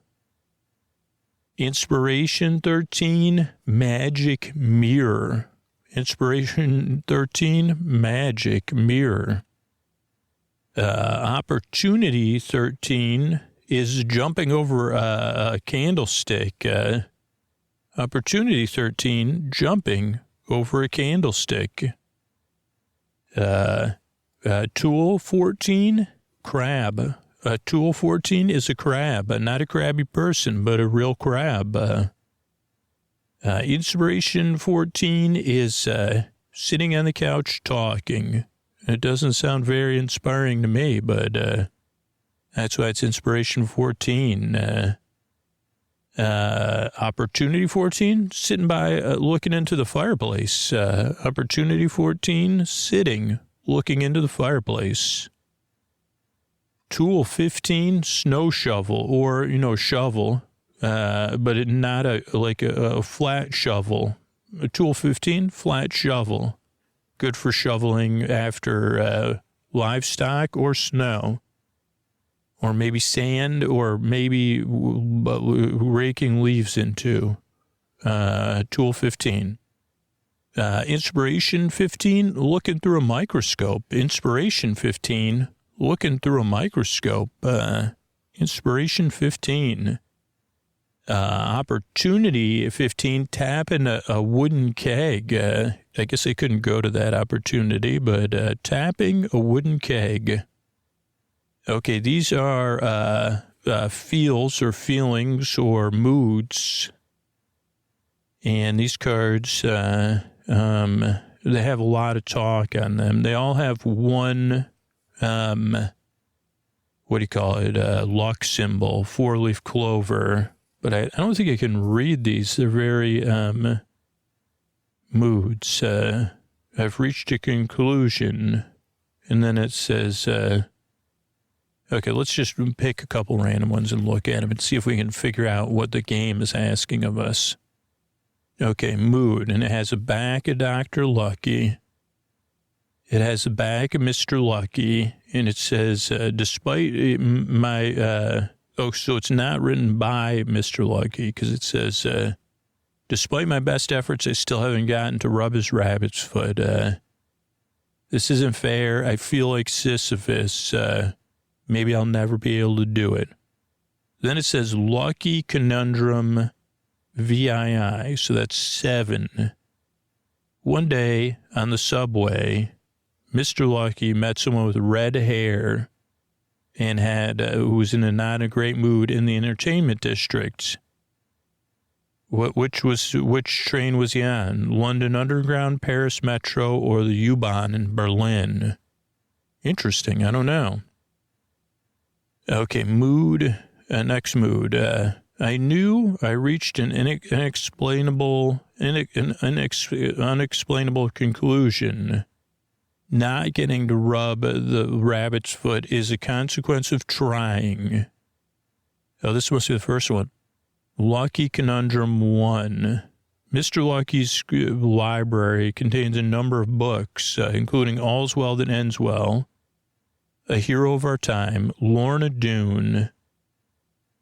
Inspiration 13, magic mirror. Inspiration 13, magic mirror. Opportunity 13 is jumping over a candlestick. Opportunity 13, jumping over a candlestick. Tool 14, crab. Tool 14 is a crab, not a crabby person, but a real crab. Inspiration 14 is sitting on the couch talking. It doesn't sound very inspiring to me, but that's why it's inspiration 14. Opportunity 14, sitting by looking into the fireplace. Opportunity 14, sitting, looking into the fireplace. Tool 15, snow shovel, or, shovel, but not a flat shovel. Tool 15, flat shovel. Good for shoveling after livestock or snow, or maybe sand, or maybe raking leaves into. Tool 15. Inspiration 15, looking through a microscope. Inspiration 15, looking through a microscope. Inspiration 15. Opportunity 15, tapping a wooden keg. I guess I couldn't go to that opportunity, but tapping a wooden keg. Okay, these are feels or feelings or moods. And these cards, they have a lot of talk on them. They all have one, luck symbol, 4-leaf clover. But I don't think I can read these. They're very moods. I've reached a conclusion. And then it says, okay, let's just pick a couple random ones and look at them and see if we can figure out what the game is asking of us. Okay, mood. And it has a back of Dr. Lucky. It has a back of Mr. Lucky. And it says, despite my... so it's not written by Mr. Lucky, because it says, despite my best efforts, I still haven't gotten to rub his rabbit's foot. This isn't fair. I feel like Sisyphus. Maybe I'll never be able to do it. Then it says Lucky Conundrum VII. So that's 7. One day on the subway, Mr. Lucky met someone with red hair and who was in not a great mood in the entertainment district. Which train was he on? London Underground, Paris Metro, or the U-Bahn in Berlin? Interesting. I don't know. Okay, mood. Next mood. I knew I reached an unexplainable conclusion. Not getting to rub the rabbit's foot is a consequence of trying. Oh, this must be the first one. Lucky Conundrum 1. Mr. Lucky's library contains a number of books, including All's Well That Ends Well, A Hero of Our Time, Lorna Doone,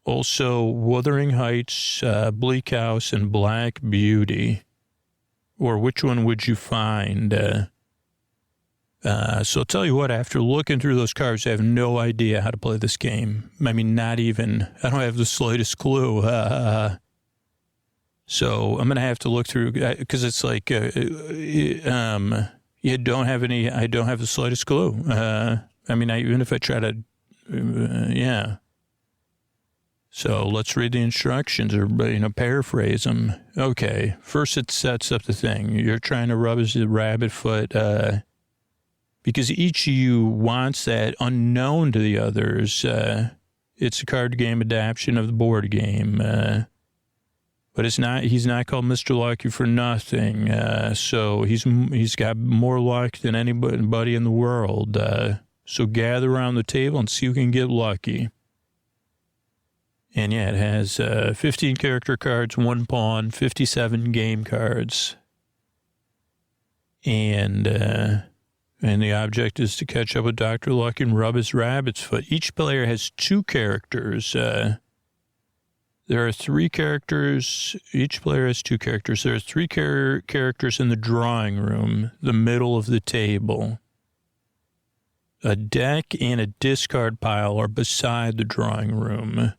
also Wuthering Heights, Bleak House, and Black Beauty. Or which one would you find? So I'll tell you what, after looking through those cards, I have no idea how to play this game. I mean, I don't have the slightest clue. So I'm going to have to look through, because it's like, I don't have the slightest clue. I mean, even if I try to, yeah. So let's read the instructions or, paraphrase them. Okay. First, it sets up the thing. You're trying to rub his rabbit foot, because each of you wants that unknown to the others. It's a card game adaptation of the board game. But he's not called Mr. Lucky for nothing. So he's got more luck than anybody in the world. So gather around the table and see who can get lucky. And yeah, it has 15 character cards, 1 pawn, 57 game cards. And the object is to catch up with Dr. Luck and rub his rabbit's foot. Each player has 2 characters. There are 3 characters. Each player has 2 characters. There are 3 characters in the drawing room, the middle of the table. A deck and a discard pile are beside the drawing room.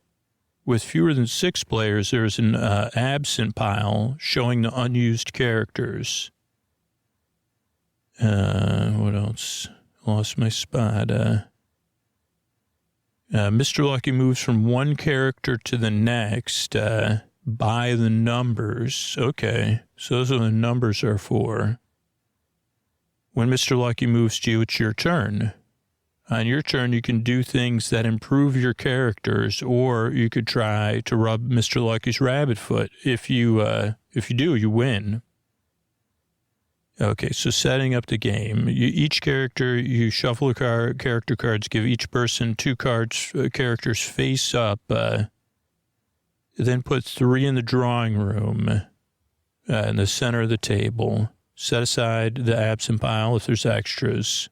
With fewer than 6 players, there is an absent pile showing the unused characters. What else? Lost my spot. Mr. Lucky moves from one character to the next by the numbers. Okay, so those are the numbers are for. When Mr. Lucky moves to you, it's your turn. On your turn, you can do things that improve your characters, or you could try to rub Mr. Lucky's rabbit foot. If you do, you win. Okay, so setting up the game. Each character, you shuffle character cards, give each person 2 characters face up, then put 3 in the drawing room in the center of the table. Set aside the absent pile if there's extras.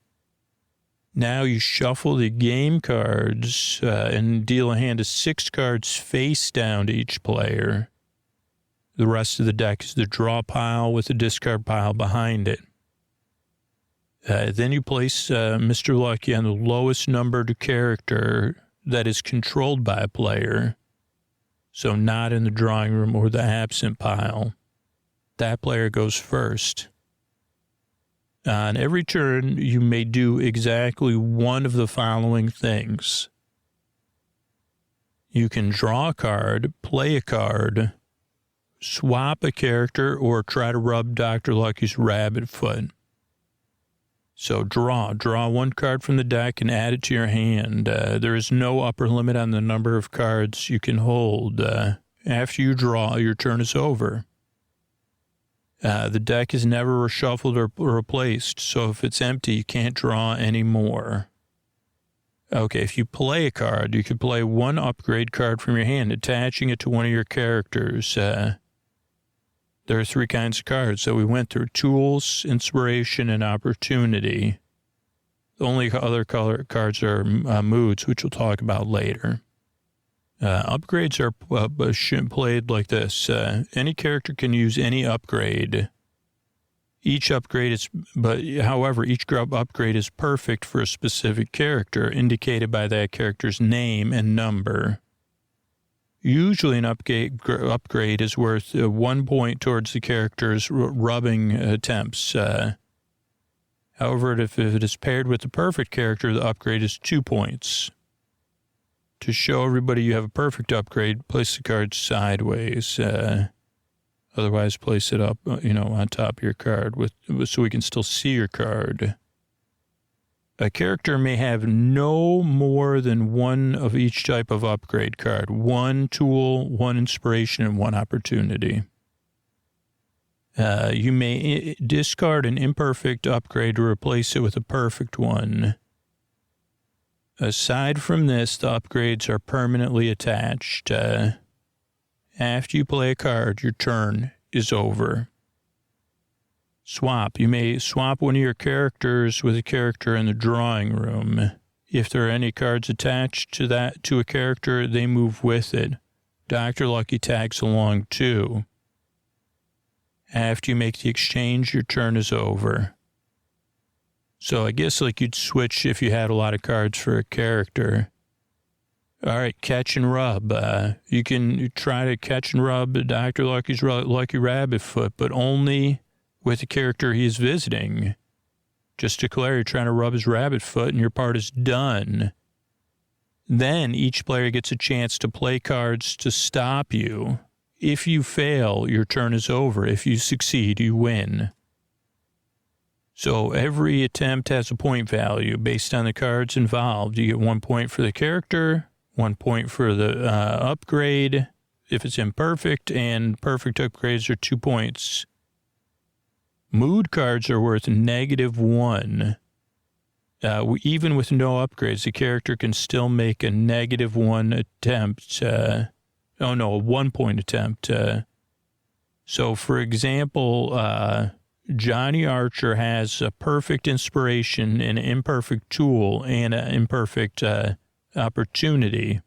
Now you shuffle the game cards and deal a hand of 6 cards face down to each player. The rest of the deck is the draw pile with the discard pile behind it. Then you place Mr. Lucky on the lowest numbered character that is controlled by a player, so not in the drawing room or the absent pile. That player goes first. On every turn, you may do exactly one of the following things. You can draw a card, play a card, swap a character, or try to rub Dr. Lucky's rabbit foot. So draw 1 card from the deck and add it to your hand. There is no upper limit on the number of cards you can hold. After you draw, your turn is over. The deck is never reshuffled or replaced, so if it's empty, you can't draw any more. Okay, if you play a card, you could play 1 upgrade card from your hand, attaching it to one of your characters. There are 3 kinds of cards that we went through: tools, inspiration, and opportunity. The only other color cards are moods, which we'll talk about later. Upgrades are played like this. Any character can use any upgrade. Each upgrade however, each upgrade is perfect for a specific character, indicated by that character's name and number. Usually an upgrade is worth 1 point towards the character's rubbing attempts. However, if it is paired with the perfect character, the upgrade is 2 points. To show everybody you have a perfect upgrade, place the card sideways. Otherwise, place it up, on top of your card so we can still see your card. A character may have no more than one of each type of upgrade card. 1 tool, 1 inspiration, and 1 opportunity. You may discard an imperfect upgrade to replace it with a perfect one. Aside from this, the upgrades are permanently attached. After you play a card, your turn is over. Swap. You may swap one of your characters with a character in the drawing room. If there are any cards attached to a character, they move with it. Dr. Lucky tags along too. After you make the exchange, your turn is over. So I guess you'd switch if you had a lot of cards for a character. All right, catch and rub. You can try to catch and rub Dr. Lucky's Lucky Rabbit Foot, but only with the character he's visiting. Just declare you're trying to rub his rabbit foot and your part is done. Then each player gets a chance to play cards to stop you. If you fail, your turn is over. If you succeed, you win. So every attempt has a point value based on the cards involved. You get 1 point for the character, 1 point for the upgrade if it's imperfect, and perfect upgrades are 2 points. Mood cards are worth -1. Even with no upgrades, the character can still make a -1 attempt. A 1 point attempt. So, for example, Johnny Archer has a perfect inspiration, an imperfect tool, and an imperfect opportunity.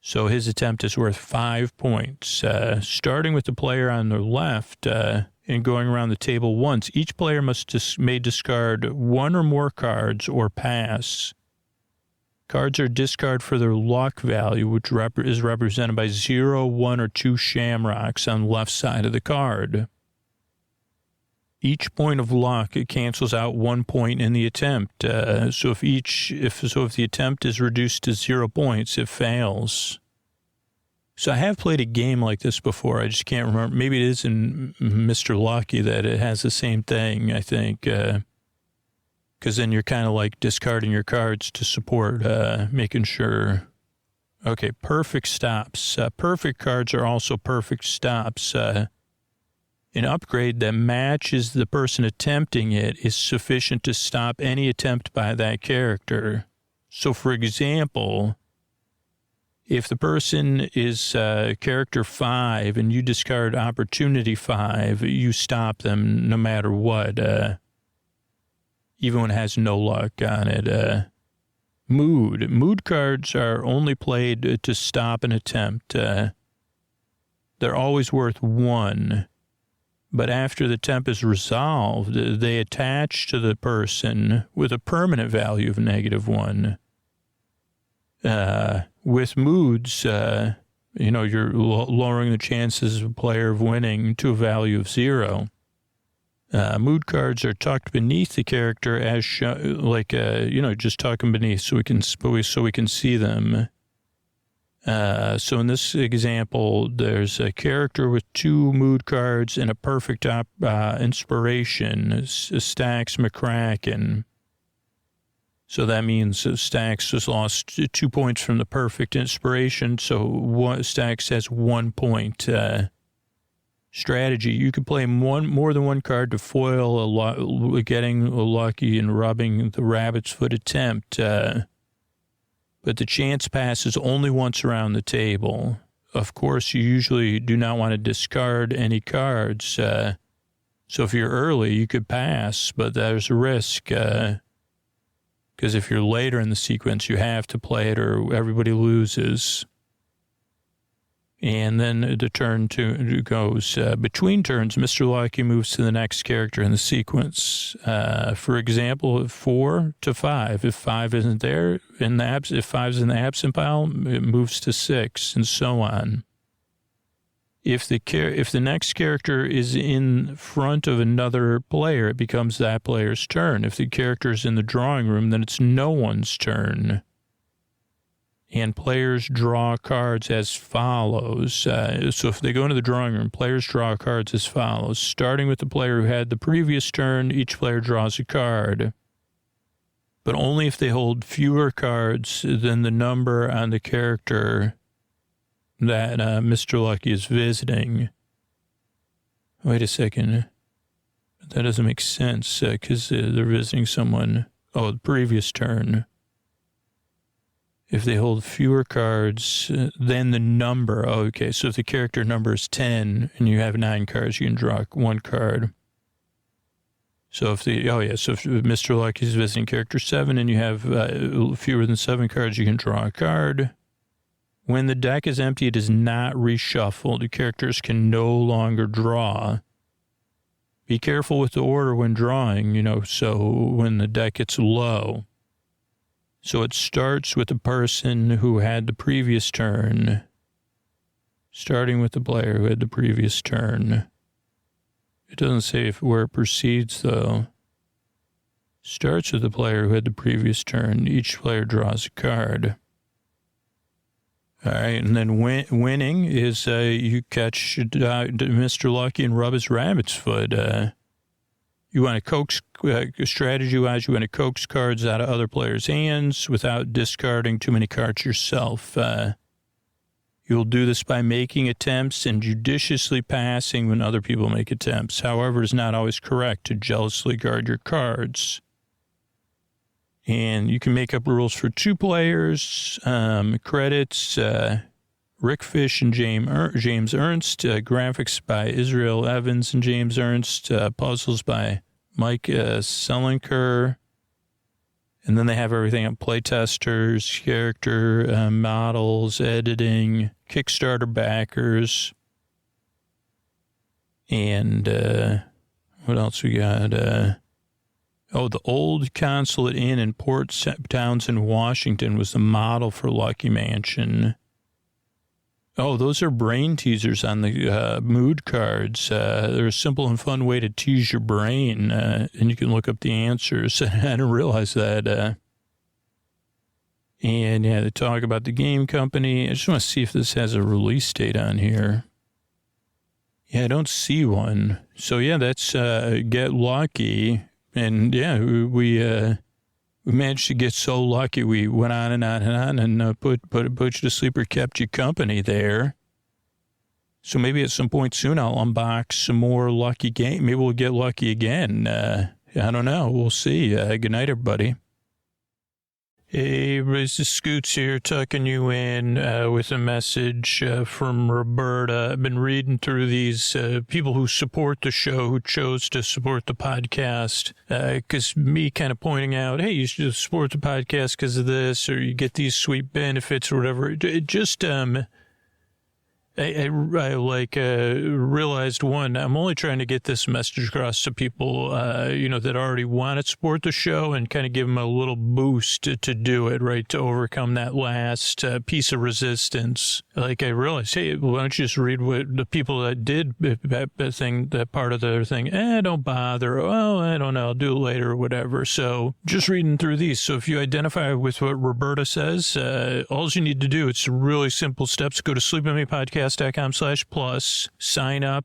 So his attempt is worth 5 points. Starting with the player on the left and going around the table once, each player may discard 1 or more cards or pass. Cards are discarded for their luck value, which is represented by 0, 1, or 2 shamrocks on the left side of the card. Each point of luck, it cancels out 1 point in the attempt. So if the attempt is reduced to 0 points, it fails. So I have played a game like this before. I just can't remember. Maybe it is in Mr. Lucky that it has the same thing, I think. Because then you're kind of discarding your cards to support making sure. Okay, perfect stops. Perfect cards are also perfect stops. An upgrade that matches the person attempting it is sufficient to stop any attempt by that character. So, for example, if the person is character 5 and you discard opportunity 5, you stop them no matter what, even when it has no luck on it. Mood cards are only played to stop an attempt. They're always worth 1. But after the attempt is resolved, they attach to the person with a permanent value of -1. With moods, you're lowering the chances of a player of winning to a value of 0. Mood cards are tucked beneath the character as just tucking beneath so we can see them. So in this example, there's a character with 2 mood cards and a perfect inspiration, Stax McCracken. So that means Stax just lost 2 points from the perfect inspiration, so Stax has 1 point. Strategy, you can play more than one card to foil getting lucky and rubbing the rabbit's foot attempt. But the chance passes only once around the table. Of course, you usually do not want to discard any cards. So if you're early, you could pass, but there's a risk. Because if you're later in the sequence, you have to play it or everybody loses. And then the turn goes between turns. Mr. Lucky moves to the next character in the sequence. For example, 4 to 5. If 5 isn't there if 5 is in the absent pile, it moves to 6, and so on. If the next character is in front of another player, it becomes that player's turn. If the character is in the drawing room, then it's no one's turn. And players draw cards as follows. So if they go into the drawing room, players draw cards as follows. Starting with the player who had the previous turn, each player draws a card. But only if they hold fewer cards than the number on the character that Mr. Lucky is visiting. Wait a second. That doesn't make sense because they're visiting someone. Oh, the previous turn. If they hold fewer cards than the number. Oh, okay, so if the character number is 10 and you have 9 cards, you can draw 1 card. So if Mr. Lucky is visiting character 7 and you have fewer than 7 cards, you can draw a card. When the deck is empty, it is not reshuffled. The characters can no longer draw. Be careful with the order when drawing, so when the deck gets low. So it starts with the person who had the previous turn. Starting with the player who had the previous turn. It doesn't say where it proceeds, though. Starts with the player who had the previous turn. Each player draws a card. All right, and then winning is you catch Mr. Lucky and rub his rabbit's foot. You want to coax, strategy-wise, you want to coax cards out of other players' hands without discarding too many cards yourself. You'll do this by making attempts and judiciously passing when other people make attempts. However, it's not always correct to jealously guard your cards. And you can make up rules for 2 players, credits, Rick Fish and James Ernst, graphics by Israel Evans and James Ernst, puzzles by Mike Selinker. And then they have everything up, playtesters, character models, editing, Kickstarter backers. And what else we got? The old Consulate Inn in Port Townsend, Washington was the model for Lucky Mansion. Oh, those are brain teasers on the mood cards. They're a simple and fun way to tease your brain, and you can look up the answers. I didn't realize that. And, they talk about the game company. I just want to see if this has a release date on here. Yeah, I don't see one. So, that's Get Lucky. And, we managed to get so lucky. We went on and on and on and put you to sleep or kept you company there. So maybe at some point soon I'll unbox some more lucky game. Maybe we'll get lucky again. I don't know. We'll see. Good night, everybody. Hey, this is Scoots here, tucking you in with a message from Roberta. I've been reading through these people who support the show, who chose to support the podcast, because me kind of pointing out, hey, you should support the podcast because of this, or you get these sweet benefits or whatever. It just, I realized, one, I'm only trying to get this message across to people, that already want to support the show and kind of give them a little boost to do it, right, to overcome that last piece of resistance. Like I realized, hey, why don't you just read what the people that did that part of their thing, don't bother, I don't know, I'll do it later or whatever. So just reading through these. So if you identify with what Roberta says, all you need to do, it's really simple steps. Go to sleepwithmepodcast.com/plus, sign up.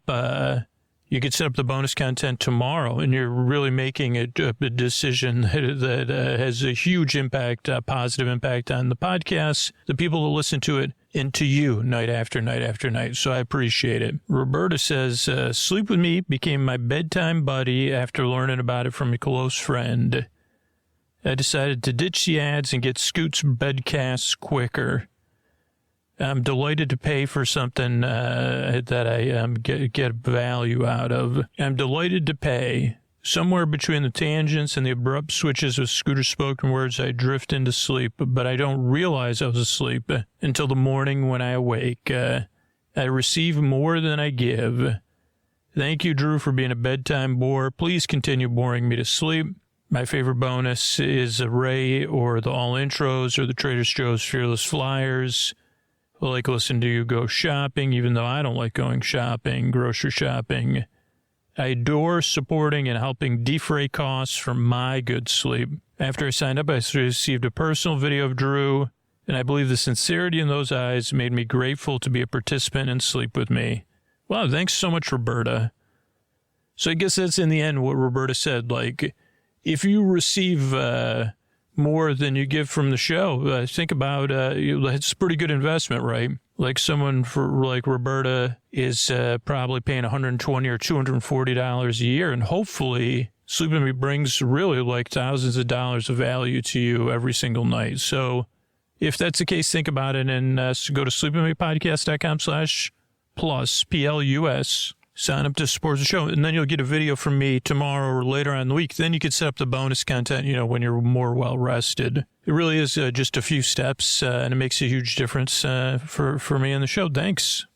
You could set up the bonus content tomorrow, and you're really making a decision that has a huge impact, positive impact on the podcast, the people who listen to it, and to you night after night after night. So I appreciate it. Roberta says, Sleep With Me became my bedtime buddy after learning about it from a close friend. I decided to ditch the ads and get Scoot's bedcasts quicker. I'm delighted to pay for something that I get value out of. I'm delighted to pay. Somewhere between the tangents and the abrupt switches of Scooter's spoken words, I drift into sleep, but I don't realize I was asleep until the morning when I awake. I receive more than I give. Thank you, Drew, for being a bedtime bore. Please continue boring me to sleep. My favorite bonus is a Ray or the All Intros or the Trader Joe's Fearless Flyers. I like listening to you go shopping, even though I don't like going shopping, grocery shopping. I adore supporting and helping defray costs for my good sleep. After I signed up, I received a personal video of Drew, and I believe the sincerity in those eyes made me grateful to be a participant in Sleep With Me. Wow, thanks so much, Roberta. So I guess that's in the end what Roberta said. Like, if you receive more than you give from the show, think about it's a pretty good investment, right? Like someone like Roberta is probably paying $120 or $240 a year, and hopefully Sleep With Me brings really like thousands of dollars of value to you every single night. So if that's the case, think about it and go to sleepwithmepodcast.com/plus, PLUS. Sign up to support the show, and then you'll get a video from me tomorrow or later on in the week. Then you can set up the bonus content, when you're more well-rested. It really is just a few steps, and it makes a huge difference for me and the show. Thanks.